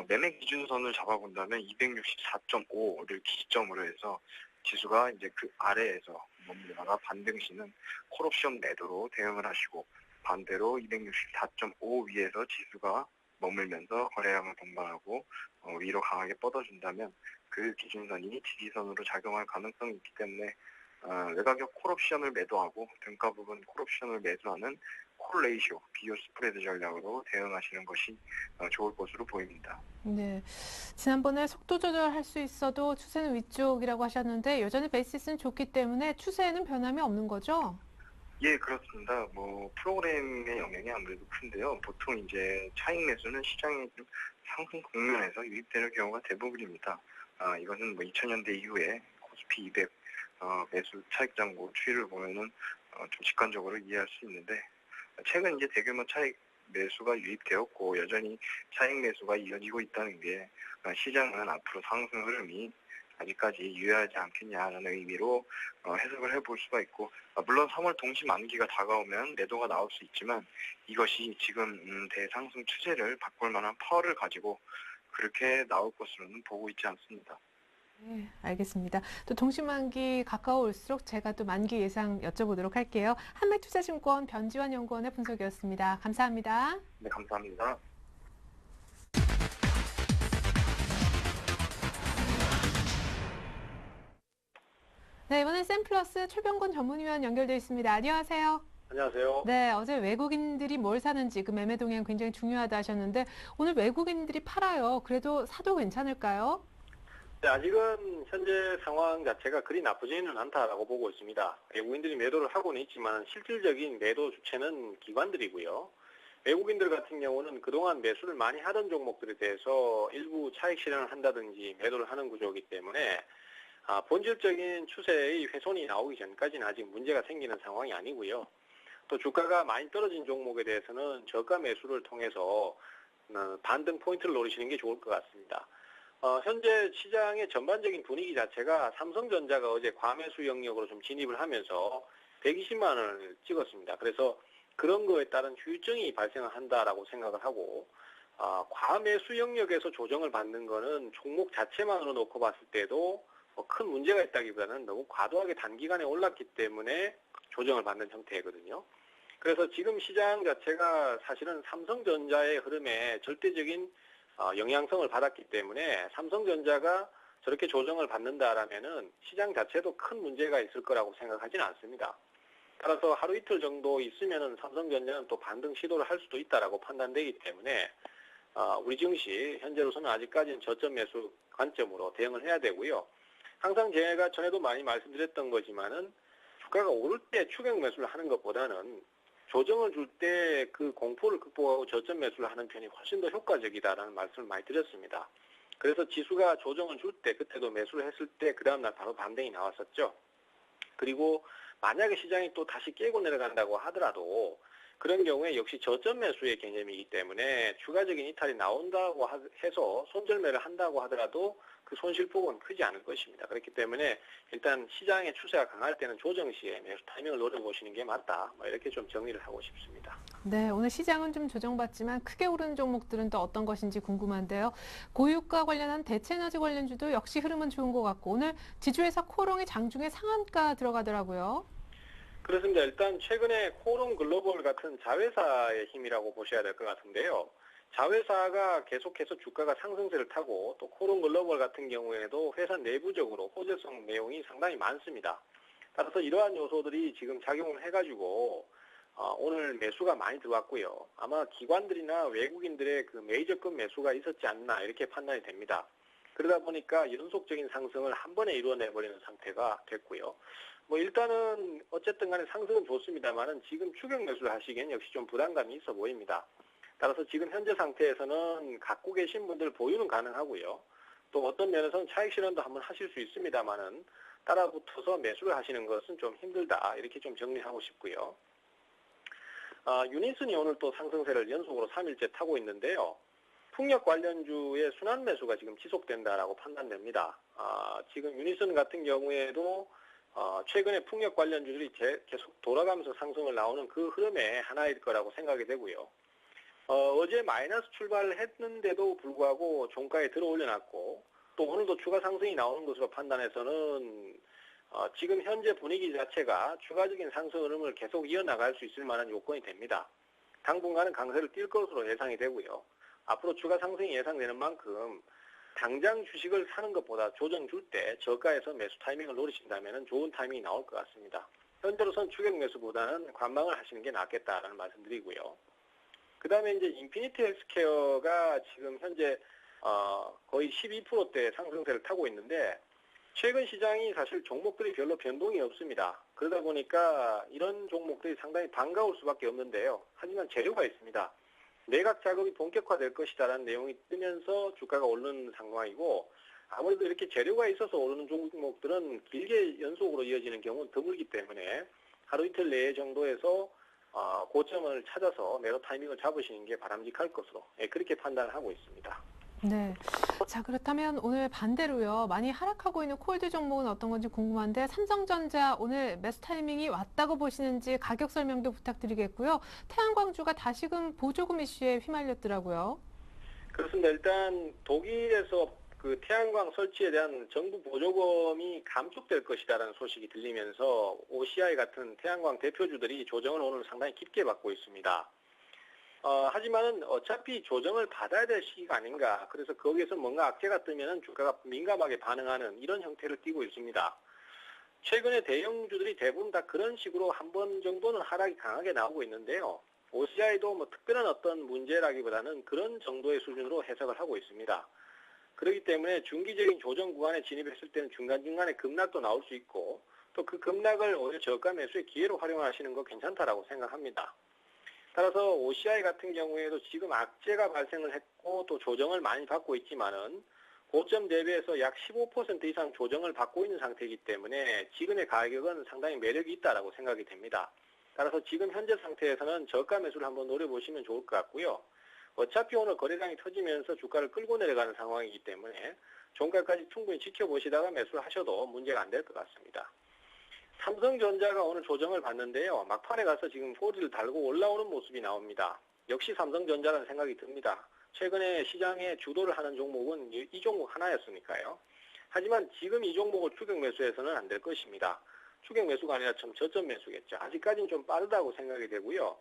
매매 기준선을 잡아본다면 264.5를 기점으로 해서 지수가 이제 그 아래에서 머물다가 반등 시는 콜옵션 매도로 대응을 하시고 반대로 264.5 위에서 지수가 머물면서 거래량을 동반하고 위로 강하게 뻗어준다면 그 기준선이 지지선으로 작용할 가능성이 있기 때문에 외곽역 콜옵션을 매도하고 등가 부분 콜옵션을 매수하는 콜 레이시오, 비교 스프레드 전략으로 대응하시는 것이 좋을 것으로 보입니다. 네, 지난번에 속도 조절할 수 있어도 추세는 위쪽이라고 하셨는데 여전히 베이시스는 좋기 때문에 추세에는 변함이 없는 거죠? 예, 그렇습니다. 프로그램의 영향이 아무래도 큰데요. 보통 이제 차익 매수는 시장의 좀 상승 국면에서 유입되는 경우가 대부분입니다. 이것은 2000년대 이후에 코스피 200 매수 차익 잔고 추이를 보면은 좀 직관적으로 이해할 수 있는데 최근 이제 대규모 차익 매수가 유입되었고 여전히 차익 매수가 이어지고 있다는 게 시장은 앞으로 상승 흐름이 아직까지 유효하지 않겠냐라는 의미로 해석을 해볼 수가 있고 물론 3월 동시 만기가 다가오면 매도가 나올 수 있지만 이것이 지금 대상승 추세를 바꿀 만한 파워를 가지고 그렇게 나올 것으로는 보고 있지 않습니다. 네, 알겠습니다. 또 동시만기 가까워올수록 제가 또 만기 예상 여쭤보도록 할게요. 한맥투자증권 변지환 연구원의 분석이었습니다. 감사합니다. 네, 감사합니다. 네, 이번엔 샘플러스 최병건 전문위원 연결되어 있습니다. 안녕하세요. 안녕하세요. 네, 어제 외국인들이 뭘 사는지 그 매매 동향 굉장히 중요하다 하셨는데 오늘 외국인들이 팔아요. 그래도 사도 괜찮을까요? 네, 아직은 현재 상황 자체가 그리 나쁘지는 않다라고 보고 있습니다. 외국인들이 매도를 하고는 있지만 실질적인 매도 주체는 기관들이고요. 외국인들 같은 경우는 그동안 매수를 많이 하던 종목들에 대해서 일부 차익 실현을 한다든지 매도를 하는 구조이기 때문에 본질적인 추세의 훼손이 나오기 전까지는 아직 문제가 생기는 상황이 아니고요. 또 주가가 많이 떨어진 종목에 대해서는 저가 매수를 통해서 반등 포인트를 노리시는 게 좋을 것 같습니다. 현재 시장의 전반적인 분위기 자체가 삼성전자가 어제 과매수 영역으로 좀 진입을 하면서 120만 원을 찍었습니다. 그래서 그런 거에 따른 후유증이 발생을 한다라고 생각을 하고 과매수 영역에서 조정을 받는 거는 종목 자체만으로 놓고 봤을 때도 큰 문제가 있다기보다는 너무 과도하게 단기간에 올랐기 때문에 조정을 받는 형태거든요. 그래서 지금 시장 자체가 사실은 삼성전자의 흐름에 절대적인 영향성을 받았기 때문에 삼성전자가 저렇게 조정을 받는다라면은 시장 자체도 큰 문제가 있을 거라고 생각하지는 않습니다. 따라서 하루 이틀 정도 있으면은 삼성전자는 또 반등 시도를 할 수도 있다라고 판단되기 때문에 우리 증시 현재로서는 아직까지는 저점 매수 관점으로 대응을 해야 되고요. 항상 제가 전에도 많이 말씀드렸던 거지만은 주가가 오를 때 추격 매수를 하는 것보다는 조정을 줄 때 그 공포를 극복하고 저점 매수를 하는 편이 훨씬 더 효과적이다라는 말씀을 많이 드렸습니다. 그래서 지수가 조정을 줄 때 그때도 매수를 했을 때 그 다음날 바로 반등이 나왔었죠. 그리고 만약에 시장이 또 다시 깨고 내려간다고 하더라도 그런 경우에 역시 저점 매수의 개념이기 때문에 추가적인 이탈이 나온다고 해서 손절매를 한다고 하더라도 그 손실폭은 크지 않을 것입니다. 그렇기 때문에 일단 시장의 추세가 강할 때는 조정 시에 매수 타이밍을 노려보시는 게 맞다. 이렇게 좀 정리를 하고 싶습니다. 네, 오늘 시장은 좀 조정받지만 크게 오르는 종목들은 또 어떤 것인지 궁금한데요. 고유가 관련한 대체에너지 관련주도 역시 흐름은 좋은 것 같고 오늘 지주회사 코롱이 장중에 상한가 들어가더라고요. 그렇습니다. 일단 최근에 코롱 글로벌 같은 자회사의 힘이라고 보셔야 될 것 같은데요. 자회사가 계속해서 주가가 상승세를 타고 또 코롱 글로벌 같은 경우에도 회사 내부적으로 호재성 내용이 상당히 많습니다. 따라서 이러한 요소들이 지금 작용을 해가지고 오늘 매수가 많이 들어왔고요. 아마 기관들이나 외국인들의 그 메이저급 매수가 있었지 않나 이렇게 판단이 됩니다. 그러다 보니까 연속적인 상승을 한 번에 이루어내버리는 상태가 됐고요. 일단은 어쨌든 간에 상승은 좋습니다만은 지금 추격 매수를 하시기엔 역시 좀 부담감이 있어 보입니다. 따라서 지금 현재 상태에서는 갖고 계신 분들 보유는 가능하고요. 또 어떤 면에서는 차익 실현도 한번 하실 수 있습니다만은 따라붙어서 매수를 하시는 것은 좀 힘들다. 이렇게 좀 정리하고 싶고요. 유니슨이 오늘 또 상승세를 연속으로 3일째 타고 있는데요. 풍력 관련주의 순환 매수가 지금 지속된다라고 판단됩니다. 지금 유니슨 같은 경우에도 최근에 풍력 관련주들이 계속 돌아가면서 상승을 나오는 그 흐름의 하나일 거라고 생각이 되고요. 어제 마이너스 출발을 했는데도 불구하고 종가에 들어 올려놨고 또 오늘도 추가 상승이 나오는 것으로 판단해서는 지금 현재 분위기 자체가 추가적인 상승 흐름을 계속 이어나갈 수 있을 만한 요건이 됩니다. 당분간은 강세를 띌 것으로 예상이 되고요. 앞으로 추가 상승이 예상되는 만큼 당장 주식을 사는 것보다 조정 줄 때 저가에서 매수 타이밍을 노리신다면 좋은 타이밍이 나올 것 같습니다. 현재로선 추격 매수보다는 관망을 하시는 게 낫겠다라는 말씀드리고요. 그 다음에 이제 인피니티 헬스케어가 지금 현재 거의 12%대 상승세를 타고 있는데 최근 시장이 사실 종목들이 별로 변동이 없습니다. 그러다 보니까 이런 종목들이 상당히 반가울 수밖에 없는데요. 하지만 재료가 있습니다. 매각 작업이 본격화될 것이다라는 내용이 뜨면서 주가가 오르는 상황이고 아무래도 이렇게 재료가 있어서 오르는 종목들은 길게 연속으로 이어지는 경우는 드물기 때문에 하루 이틀 내에 정도에서 고점을 찾아서 매도 타이밍을 잡으시는 게 바람직할 것으로 그렇게 판단을 하고 있습니다. 네. 자, 그렇다면 오늘 반대로요. 많이 하락하고 있는 콜드 종목은 어떤 건지 궁금한데 삼성전자 오늘 매수 타이밍이 왔다고 보시는지 가격 설명도 부탁드리겠고요. 태양광주가 다시금 보조금 이슈에 휘말렸더라고요. 그렇습니다. 일단 독일에서 그 태양광 설치에 대한 정부 보조금이 감축될 것이다라는 소식이 들리면서 OCI 같은 태양광 대표주들이 조정을 오늘 상당히 깊게 받고 있습니다. 하지만은 어차피 조정을 받아야 될 시기가 아닌가. 그래서 거기에서 뭔가 악재가 뜨면은 주가가 민감하게 반응하는 이런 형태를 띠고 있습니다. 최근에 대형주들이 대부분 다 그런 식으로 한 번 정도는 하락이 강하게 나오고 있는데요. OCI도 특별한 어떤 문제라기보다는 그런 정도의 수준으로 해석을 하고 있습니다. 그렇기 때문에 중기적인 조정 구간에 진입했을 때는 중간중간에 급락도 나올 수 있고 또 그 급락을 오히려 저가 매수의 기회로 활용하시는 거 괜찮다라고 생각합니다. 따라서 OCI 같은 경우에도 지금 악재가 발생을 했고 또 조정을 많이 받고 있지만은 고점 대비해서 약 15% 이상 조정을 받고 있는 상태이기 때문에 지금의 가격은 상당히 매력이 있다라고 생각이 됩니다. 따라서 지금 현재 상태에서는 저가 매수를 한번 노려보시면 좋을 것 같고요. 어차피 오늘 거래량이 터지면서 주가를 끌고 내려가는 상황이기 때문에 종가까지 충분히 지켜보시다가 매수를 하셔도 문제가 안 될 것 같습니다. 삼성전자가 오늘 조정을 받는데요. 막판에 가서 지금 꼬리를 달고 올라오는 모습이 나옵니다. 역시 삼성전자라는 생각이 듭니다. 최근에 시장에 주도를 하는 종목은 이 종목 하나였으니까요. 하지만 지금 이 종목을 추격 매수해서는 안 될 것입니다. 추격 매수가 아니라 좀 저점 매수겠죠. 아직까지는 좀 빠르다고 생각이 되고요.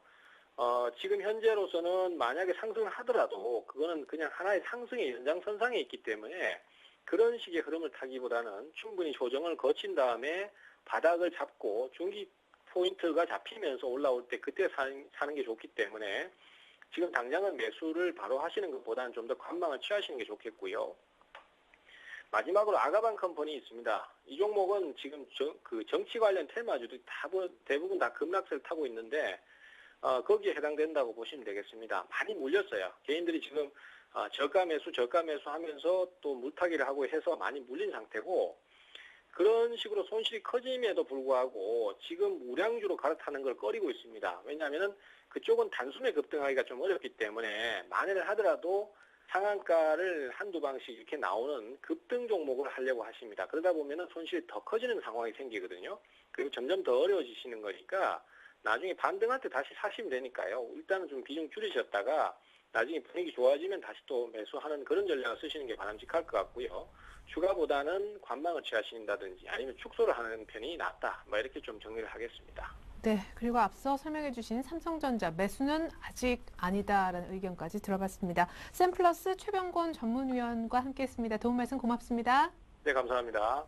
지금 현재로서는 만약에 상승을 하더라도 그거는 그냥 하나의 상승의 연장선상에 있기 때문에 그런 식의 흐름을 타기보다는 충분히 조정을 거친 다음에 바닥을 잡고 중기 포인트가 잡히면서 올라올 때 그때 사는 게 좋기 때문에 지금 당장은 매수를 바로 하시는 것보다는 좀 더 관망을 취하시는 게 좋겠고요. 마지막으로 아가반 컴퍼니 있습니다. 이 종목은 지금 정치 관련 테마주도 대부분 다 급락세를 타고 있는데 거기에 해당된다고 보시면 되겠습니다. 많이 물렸어요. 개인들이 지금 저가 매수 하면서 또 물타기를 하고 해서 많이 물린 상태고, 그런 식으로 손실이 커짐에도 불구하고 지금 우량주로 갈아타는 걸 꺼리고 있습니다. 왜냐하면 그쪽은 단숨에 급등하기가 좀 어렵기 때문에 만약에 하더라도 상한가를 한두 방씩 이렇게 나오는 급등 종목을 하려고 하십니다. 그러다 보면은 손실이 더 커지는 상황이 생기거든요. 그리고 점점 더 어려워지시는 거니까 나중에 반등할 때 다시 사시면 되니까요. 일단은 좀 비중 줄이셨다가 나중에 분위기 좋아지면 다시 또 매수하는 그런 전략을 쓰시는 게 바람직할 것 같고요. 추가보다는 관망을 취하신다든지 아니면 축소를 하는 편이 낫다. 뭐 이렇게 좀 정리를 하겠습니다. 네, 그리고 앞서 설명해 주신 삼성전자 매수는 아직 아니다라는 의견까지 들어봤습니다. 샘플러스 최병곤 전문위원과 함께했습니다. 도움 말씀 고맙습니다. 네, 감사합니다.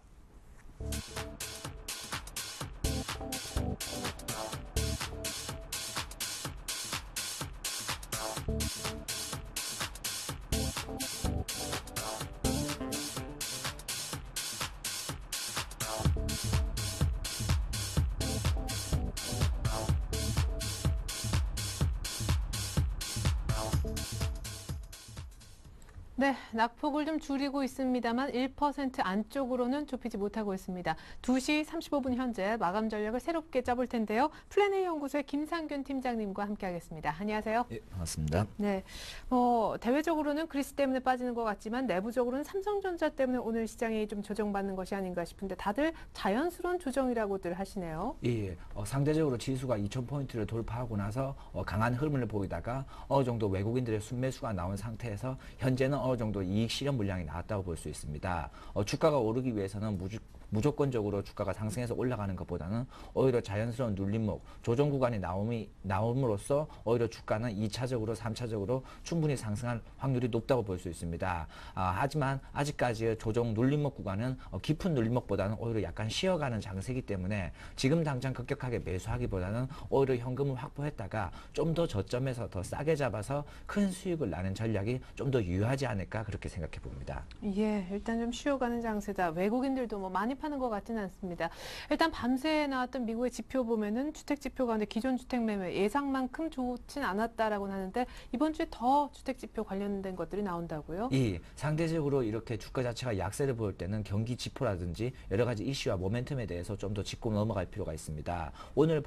네, 낙폭을 좀 줄이고 있습니다만 1% 안쪽으로는 좁히지 못하고 있습니다. 2시 35분 현재 마감 전략을 새롭게 짜볼 텐데요. 플래닝 연구소의 김상균 팀장님과 함께하겠습니다. 안녕하세요. 예, 반갑습니다. 네, 대외적으로는 그리스 때문에 빠지는 것 같지만 내부적으로는 삼성전자 때문에 오늘 시장이 좀 조정받는 것이 아닌가 싶은데 다들 자연스러운 조정이라고들 하시네요. 예, 상대적으로 지수가 2,000포인트를 돌파하고 나서 강한 흐름을 보이다가 어느 정도 외국인들의 순매수가 나온 상태에서 현재는 어느 정도 이익 실현 물량이 나왔다고 볼 수 있습니다. 주가가 오르기 위해서는 무조건적으로 주가가 상승해서 올라가는 것보다는 오히려 자연스러운 눌림목, 조정 구간이 나옴으로써 오히려 주가는 2차적으로, 3차적으로 충분히 상승할 확률이 높다고 볼 수 있습니다. 하지만 아직까지의 조정 눌림목 구간은 깊은 눌림목보다는 오히려 약간 쉬어가는 장세이기 때문에 지금 당장 급격하게 매수하기보다는 오히려 현금을 확보했다가 좀 더 저점에서 더 싸게 잡아서 큰 수익을 나는 전략이 좀 더 유효하지 않을까 그렇게 생각해 봅니다. 예, 일단 좀 쉬어가는 장세다. 외국인들도 뭐 많이 파는 것 같지는 않습니다. 일단 밤새 나왔던 미국의 지표 보면은 주택 지표 가운데 기존 주택 매매 예상만큼 좋진 않았다라고 하는데 이번 주에 더 주택 지표 관련된 것들이 나온다고요? 예, 상대적으로 이렇게 주가 자체가 약세를 보일 때는 경기 지표라든지 여러 가지 이슈와 모멘텀에 대해서 좀 더 짚고 넘어갈 필요가 있습니다. 오늘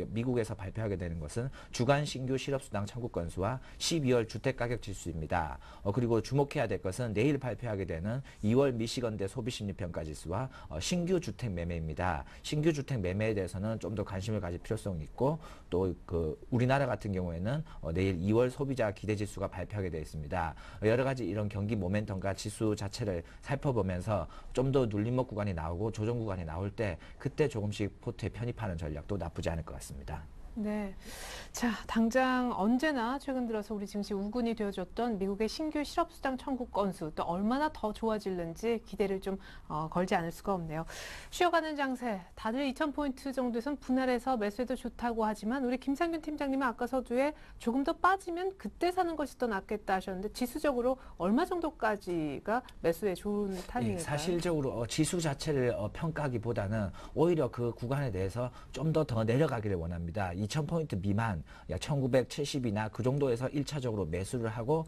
미국에서 발표하게 되는 것은 주간 신규 실업수당 청구 건수와 12월 주택가격 지수입니다. 그리고 주목해야 될 것은 내일 발표하게 되는 2월 미시건대 소비심리평가지수와 신규 주택 매매입니다. 신규 주택 매매에 대해서는 좀 더 관심을 가질 필요성이 있고 또 우리나라 같은 경우에는 내일 2월 소비자 기대지수가 발표하게 되어 있습니다. 여러 가지 이런 경기 모멘텀과 지수 자체를 살펴보면서 좀 더 눌림목 구간이 나오고 조정 구간이 나올 때 그때 조금씩 포트에 편입하는 전략도 나쁘지 않을 것 같습니다. 네. 자, 당장 언제나 최근 들어서 우리 증시 우군이 되어줬던 미국의 신규 실업수당 청구 건수 또 얼마나 더 좋아질는지 기대를 좀 걸지 않을 수가 없네요. 쉬어가는 장세, 다들 2,000포인트 정도에선 분할해서 매수해도 좋다고 하지만 우리 김상균 팀장님은 아까 서두에 조금 더 빠지면 그때 사는 것이 더 낫겠다 하셨는데 지수적으로 얼마 정도까지가 매수에 좋은 타이밍일까요? 사실적으로 지수 자체를 평가하기보다는 오히려 그 구간에 대해서 좀 더 내려가기를 원합니다. 2,000포인트 미만, 1970이나 그 정도에서 1차적으로 매수를 하고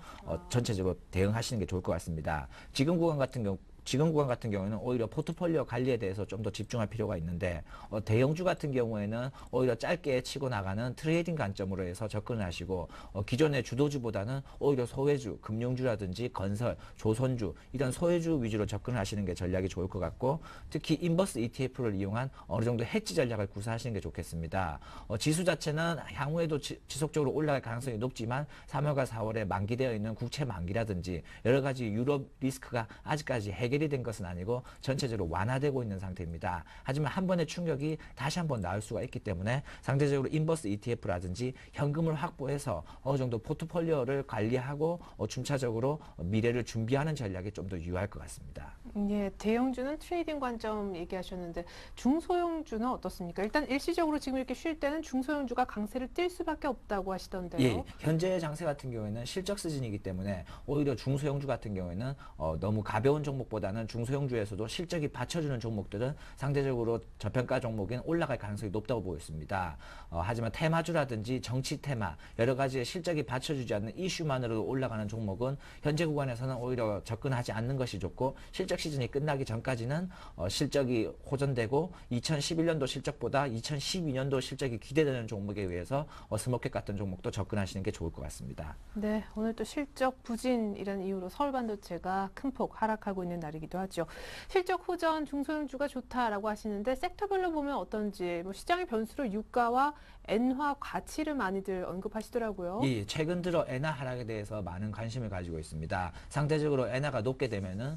전체적으로 대응하시는 게 좋을 것 같습니다. 지금 구간 같은 경우에는 오히려 포트폴리오 관리에 대해서 좀 더 집중할 필요가 있는데 대형주 같은 경우에는 오히려 짧게 치고 나가는 트레이딩 관점으로 해서 접근을 하시고 기존의 주도주보다는 오히려 소외주, 금융주라든지 건설, 조선주 이런 소외주 위주로 접근을 하시는 게 전략이 좋을 것 같고 특히 인버스 ETF를 이용한 어느 정도 해지 전략을 구사하시는 게 좋겠습니다. 지수 자체는 향후에도 지속적으로 올라갈 가능성이 높지만 3월과 4월에 만기되어 있는 국채 만기라든지 여러 가지 유럽 리스크가 아직까지 해결이 된 것은 아니고 전체적으로 완화되고 있는 상태입니다. 하지만 한 번의 충격이 다시 한번 나올 수가 있기 때문에 상대적으로 인버스 ETF라든지 현금을 확보해서 어느 정도 포트폴리오를 관리하고 중차적으로 미래를 준비하는 전략이 좀 더 유효할 것 같습니다. 예, 대형주는 트레이딩 관점 얘기하셨는데 중소형주는 어떻습니까? 일단 일시적으로 지금 이렇게 쉴 때는 중소형주가 강세를 띨 수밖에 없다고 하시던데요. 예, 현재 장세 같은 경우에는 실적 시즌이기 때문에 오히려 중소형주 같은 경우에는 너무 가벼운 종목보다는 중소형주에서도 실적이 받쳐주는 종목들은 상대적으로 저평가 종목인 올라갈 가능성이 높다고 보고 있습니다. 하지만 테마주라든지 정치 테마 여러 가지의 실적이 받쳐주지 않는 이슈만으로도 올라가는 종목은 현재 구간에서는 오히려 접근하지 않는 것이 좋고 실적 시즌이 끝나기 전까지는 실적이 호전되고 2011년도 실적보다 2012년도 실적이 기대되는 종목에 의해서 스모켓 같은 종목도 접근하시는 게 좋을 것 같습니다. 네, 오늘 또 실적 부진이라는 이유로 서울반도체가 큰 폭 하락하고 있는 날이기도 하죠. 실적 호전 중소형주가 좋다라고 하시는데 섹터별로 보면 어떤지 뭐 시장의 변수로 유가와 엔화 가치를 많이들 언급하시더라고요. 예, 최근 들어 엔화 하락에 대해서 많은 관심을 가지고 있습니다. 상대적으로 엔화가 높게 되면은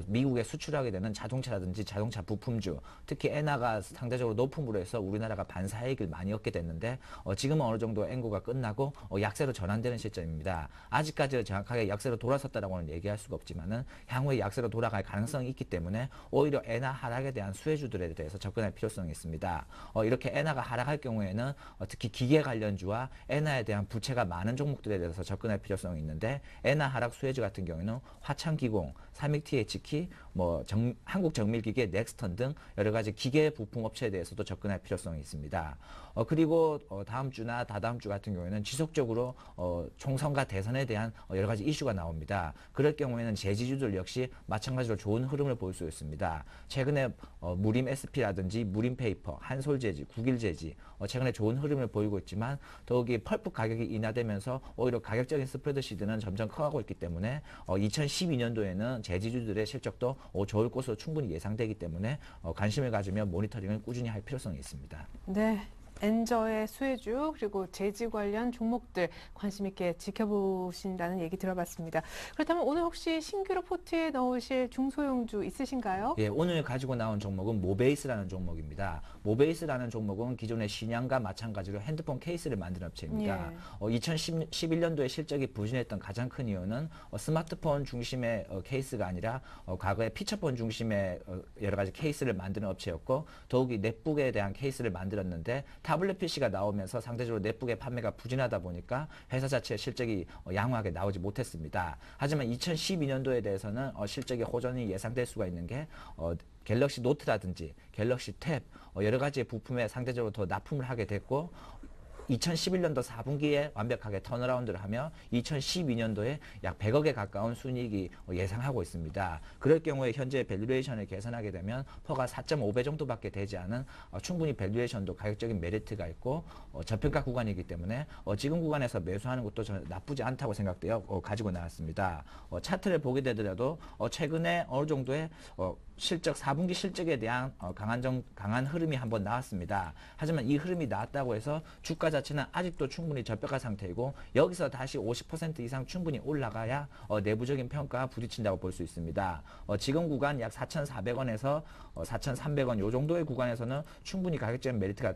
미국에 수출하게 되는 자동차라든지 자동차 부품주, 특히 엔화가 상대적으로 높음으로 해서 우리나라가 반사이익을 많이 얻게 됐는데 지금은 어느 정도 엔고가 끝나고 약세로 전환되는 시점입니다. 아직까지 정확하게 약세로 돌아섰다라고는 얘기할 수가 없지만은 향후에 약세로 돌아갈 가능성이 있기 때문에 오히려 엔화 하락에 대한 수혜주들에 대해서 접근할 필요성이 있습니다. 이렇게 엔화가 하락할 경우에는 특히 기계 관련주와 엔화에 대한 부채가 많은 종목들에 대해서 접근할 필요성이 있는데 엔화 하락 수혜주 같은 경우에는 화창기공, 삼익TH키, 한국정밀기계, 넥스턴 등 여러 가지 기계 부품 업체에 대해서도 접근할 필요성이 있습니다. 그리고 다음 주나 다다음 주 같은 경우에는 지속적으로 총선과 대선에 대한 여러 가지 이슈가 나옵니다. 그럴 경우에는 제지주들 역시 마찬가지로 좋은 흐름을 볼 수 있습니다. 최근에 무림 SP라든지 무림페이퍼, 한솔재지, 국일재지 최근에 좋은 흐름을 보이고 있지만 더욱이 펄프 가격이 인하되면서 오히려 가격적인 스프레드 시드는 점점 커가고 있기 때문에 2012년도에는 제지주들의 실적도 좋을 것으로 충분히 예상되기 때문에 관심을 가지며 모니터링을 꾸준히 할 필요성이 있습니다. 네. 엔저의 수혜주 그리고 제지 관련 종목들 관심 있게 지켜보신다는 얘기 들어봤습니다. 그렇다면 오늘 혹시 신규로 포트에 넣으실 중소형주 있으신가요? 예, 오늘 가지고 나온 종목은 모베이스라는 종목입니다. 모베이스라는 종목은 기존의 신양과 마찬가지로 핸드폰 케이스를 만드는 업체입니다. 2011년도에 실적이 부진했던 가장 큰 이유는 스마트폰 중심의 케이스가 아니라 과거에 피처폰 중심의 여러 가지 케이스를 만드는 업체였고 더욱이 넷북에 대한 케이스를 만들었는데 타블렛 PC가 나오면서 상대적으로 넷북의 판매가 부진하다 보니까 회사 자체의 실적이 양호하게 나오지 못했습니다. 하지만 2012년도에 대해서는 실적의 호전이 예상될 수가 있는 게 갤럭시 노트라든지 갤럭시 탭 여러 가지의 부품에 상대적으로 더 납품을 하게 됐고 2011년도 4분기에 완벽하게 턴어라운드를 하며 2012년도에 약 100억에 가까운 순이익이 예상하고 있습니다. 그럴 경우에 현재 밸류에이션을 계산하게 되면 퍼가 4.5배 정도밖에 되지 않은 충분히 밸류에이션도 가격적인 메리트가 있고 저평가 구간이기 때문에 지금 구간에서 매수하는 것도 나쁘지 않다고 생각되어 가지고 나왔습니다. 차트를 보게 되더라도 최근에 어느 정도의 실적 4분기 실적에 대한 강한 흐름이 한번 나왔습니다. 하지만 이 흐름이 나왔다고 해서 주가 자체는 아직도 충분히 저평가 상태이고 여기서 다시 50% 이상 충분히 올라가야 내부적인 평가와 부딪힌다고 볼 수 있습니다. 지금 구간 약 4,400원에서 4,300원 요 정도의 구간에서는 충분히 가격적인 메리트가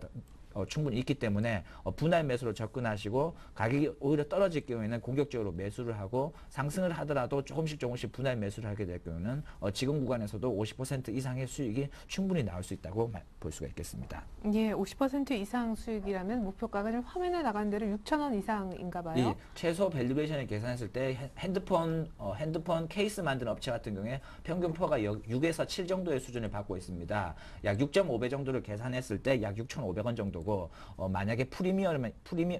충분히 있기 때문에 분할 매수로 접근하시고 가격이 오히려 떨어질 경우에는 공격적으로 매수를 하고 상승을 하더라도 조금씩 분할 매수를 하게 될 경우는 지금 구간에서도 50% 이상의 수익이 충분히 나올 수 있다고 볼 수가 있겠습니다. 예, 50% 이상 수익이라면 목표가가 지금 화면에 나간 대로 6,000원 이상인가 봐요. 이 최소 밸류에이션을 계산했을 때 핸드폰 케이스 만드는 업체 같은 경우에 평균 퍼가 6에서 7 정도의 수준을 받고 있습니다. 약 6.5배 정도를 계산했을 때 약 6,500원 정도 만약에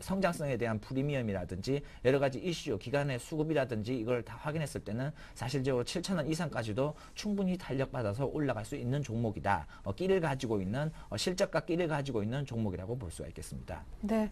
성장성에 대한 프리미엄이라든지 여러 가지 이슈, 기간의 수급이라든지 이걸 다 확인했을 때는 사실적으로 7,000원 이상까지도 충분히 탄력받아서 올라갈 수 있는 종목이다. 끼를 가지고 있는 실적과 끼를 가지고 있는 종목이라고 볼 수가 있겠습니다. 네,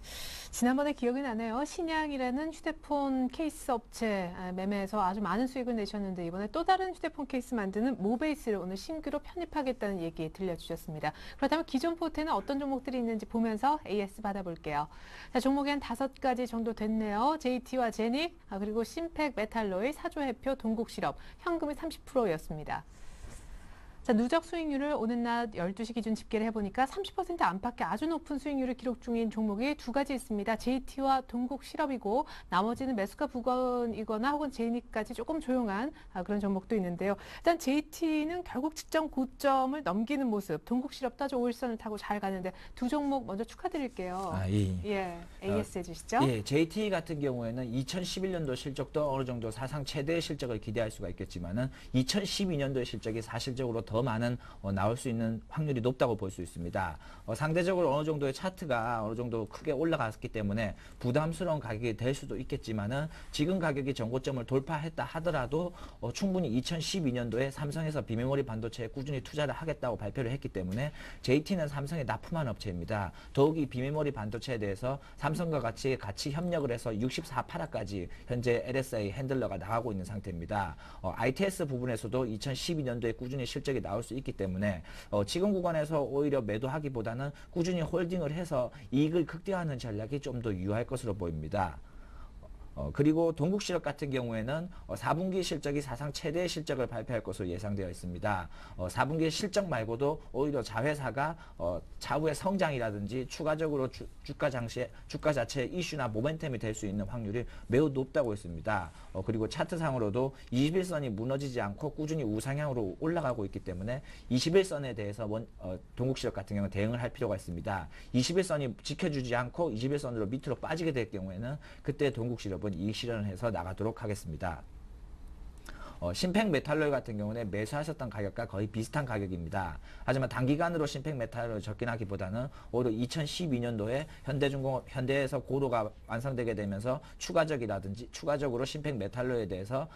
지난번에 기억이 나네요. 신양이라는 휴대폰 케이스 업체 매매에서 아주 많은 수익을 내셨는데 이번에 또 다른 휴대폰 케이스 만드는 모베이스를 오늘 신규로 편입하겠다는 얘기 들려주셨습니다. 그렇다면 기존 포트에는 어떤 종목들이 있는지 보면서 AS 받아볼게요. 자, 종목이 한 5가지 정도 됐네요. JT와 제닉, 그리고 심팩 메탈로이, 사조해표, 동국실업, 현금이 30%였습니다. 자, 누적 수익률을 오늘 낮 12시 기준 집계를 해보니까 30% 안팎의 아주 높은 수익률을 기록 중인 종목이 두 가지 있습니다. JT와 동국실업이고 나머지는 매수가 부건이거나 혹은 제이닉까지 조금 조용한 그런 종목도 있는데요. 일단 JT는 결국 직전 고점을 넘기는 모습, 동국실업도 아주 5일선을 타고 잘 가는데 두 종목 먼저 축하드릴게요. 예, AS 해주시죠. 예, JT 같은 경우에는 2011년도 실적도 어느 정도 사상 최대의 실적을 기대할 수가 있겠지만은 2012년도의 실적이 사실적으로 더 많은 나올 수 있는 확률이 높다고 볼 수 있습니다. 상대적으로 어느 정도의 차트가 어느 정도 크게 올라갔기 때문에 부담스러운 가격이 될 수도 있겠지만은 지금 가격이 전고점을 돌파했다 하더라도 충분히 2012년도에 삼성에서 비메모리 반도체에 꾸준히 투자를 하겠다고 발표를 했기 때문에 JT는 삼성에 납품한 업체입니다. 더욱이 비메모리 반도체에 대해서 삼성과 같이 협력을 해서 64파라까지 현재 LSI 핸들러가 나가고 있는 상태입니다. ITS 부분에서도 2012년도에 꾸준히 실적이 나올 수 있기 때문에 지금 구간에서 오히려 매도하기보다는 꾸준히 홀딩을 해서 이익을 극대화하는 전략이 좀 더 유효할 것으로 보입니다. 그리고 동국실업 같은 경우에는 4분기 실적이 사상 최대의 실적을 발표할 것으로 예상되어 있습니다. 4분기 실적 말고도 오히려 자회사가 차후의 성장이라든지 추가적으로 주가 자체의 이슈나 모멘텀이 될 수 있는 확률이 매우 높다고 있습니다. 그리고 차트상으로도 21선이 무너지지 않고 꾸준히 우상향으로 올라가고 있기 때문에 21선에 대해서 동국실업 같은 경우는 대응을 할 필요가 있습니다. 21선이 지켜주지 않고 21선으로 밑으로 빠지게 될 경우에는 그때 동국실업 이익 실현을 해서 나가도록 하겠습니다. 신팽메탈로이 같은 경우는 매수하셨던 가격과 거의 비슷한 가격입니다. 하지만 단기간으로 신팽메탈로이 접근하기보다는 오히려 2012년도에 현대에서 고도가 완성되게 되면서 추가적으로 신팽메탈로이에 대해서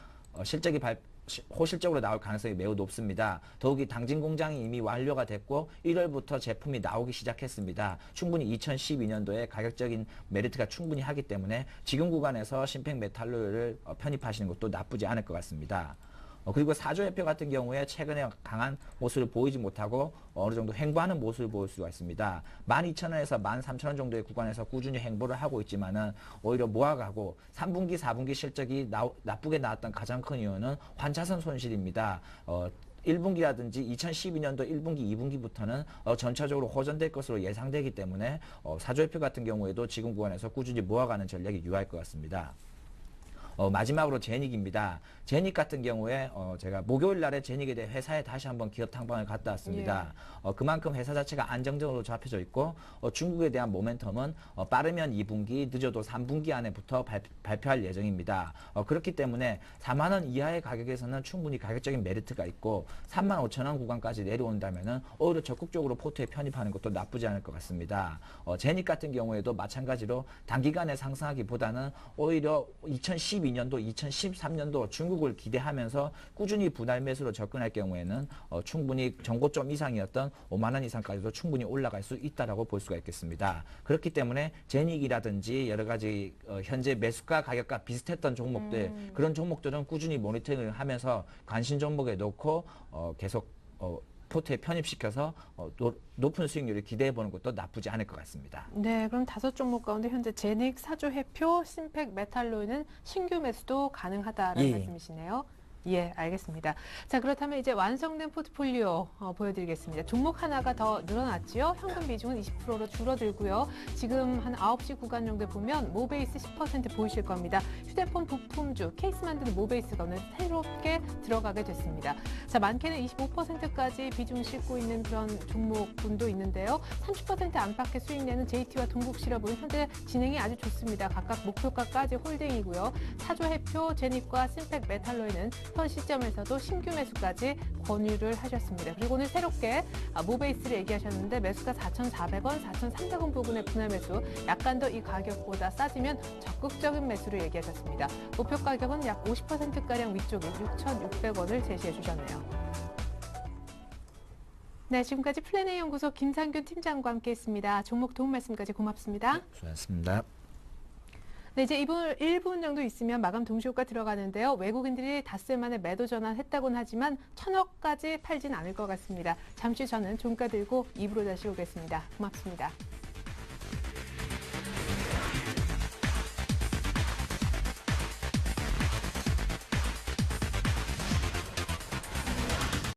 호실적으로 나올 가능성이 매우 높습니다. 더욱이 당진 공장이 이미 완료가 됐고 1월부터 제품이 나오기 시작했습니다. 충분히 2012년도에 가격적인 메리트가 충분히 하기 때문에 지금 구간에서 신팽메탈로이를 편입하시는 것도 나쁘지 않을 것 같습니다. 그리고 사조회표 같은 경우에 최근에 강한 모습을 보이지 못하고 어느 정도 횡보하는 모습을 보일 수가 있습니다. 12,000원에서 13,000원 정도의 구간에서 꾸준히 횡보를 하고 있지만은 오히려 모아가고 3분기, 4분기 실적이 나쁘게 나왔던 가장 큰 이유는 환차선 손실입니다. 1분기라든지 2012년도 1분기, 2분기부터는 전체적으로 호전될 것으로 예상되기 때문에 사조회표 같은 경우에도 지금 구간에서 꾸준히 모아가는 전략이 유효할 것 같습니다. 마지막으로 제닉입니다. 제닉 같은 경우에 제가 목요일 날에 제닉에 대해 회사에 다시 한번 기업 탐방을 갔다 왔습니다. 그만큼 회사 자체가 안정적으로 잡혀져 있고 중국에 대한 모멘텀은 빠르면 2분기, 늦어도 3분기 안에부터 발표할 예정입니다. 그렇기 때문에 4만 원 이하의 가격에서는 충분히 가격적인 메리트가 있고 35,000원 구간까지 내려온다면은 오히려 적극적으로 포트에 편입하는 것도 나쁘지 않을 것 같습니다. 제닉 같은 경우에도 마찬가지로 단기간에 상승하기보다는 오히려 2012년도, 2013년도 중국을 기대하면서 꾸준히 분할 매수로 접근할 경우에는 충분히 전고점 이상이었던 5만 원 이상까지도 충분히 올라갈 수 있다라고 볼 수가 있겠습니다. 그렇기 때문에 제닉이라든지 여러 가지 현재 매수가 가격과 비슷했던 종목들 그런 종목들은 꾸준히 모니터링을 하면서 관심 종목에 놓고 계속 포트에 편입시켜서 높은 수익률을 기대해보는 것도 나쁘지 않을 것 같습니다. 네, 그럼 5종목 가운데 현재 제닉, 사조회표, 신팩메탈로이는 신규 매수도 가능하다라는 말씀이시네요. 예, 알겠습니다. 자, 그렇다면 이제 완성된 포트폴리오 보여드리겠습니다. 종목 하나가 더 늘어났지요. 현금 비중은 20%로 줄어들고요. 지금 한 9시 구간 정도 보면 모베이스 10% 보이실 겁니다. 휴대폰 부품주, 케이스 만드는 모베이스가 오늘 새롭게 들어가게 됐습니다. 자, 많게는 25%까지 비중을 싣고 있는 그런 종목군도 있는데요. 30% 안팎의 수익 내는 JT와 동국실업은 현재 진행이 아주 좋습니다. 각각 목표가까지 홀딩이고요. 사조회표, 제닉과 신팩메탈로이는 현 시점에서도 신규 매수까지 권유를 하셨습니다. 그리고 오늘 새롭게 모베이스를 얘기하셨는데 매수가 4,400원, 4,300원 부분의 분할 매수, 약간 더 이 가격보다 싸지면 적극적인 매수를 얘기하셨습니다. 목표 가격은 약 50%가량 위쪽인 6,600원을 제시해 주셨네요. 네, 지금까지 플래너 연구소 김상균 팀장과 함께했습니다. 종목 도움 말씀까지 고맙습니다. 수고하셨습니다. 네, 이제 1분 정도 있으면 마감 동시효과 들어가는데요. 외국인들이 닷새 만에 매도 전환했다고는 하지만 1,000억까지 팔진 않을 것 같습니다. 잠시 저는 종가 들고 2부로 다시 오겠습니다. 고맙습니다.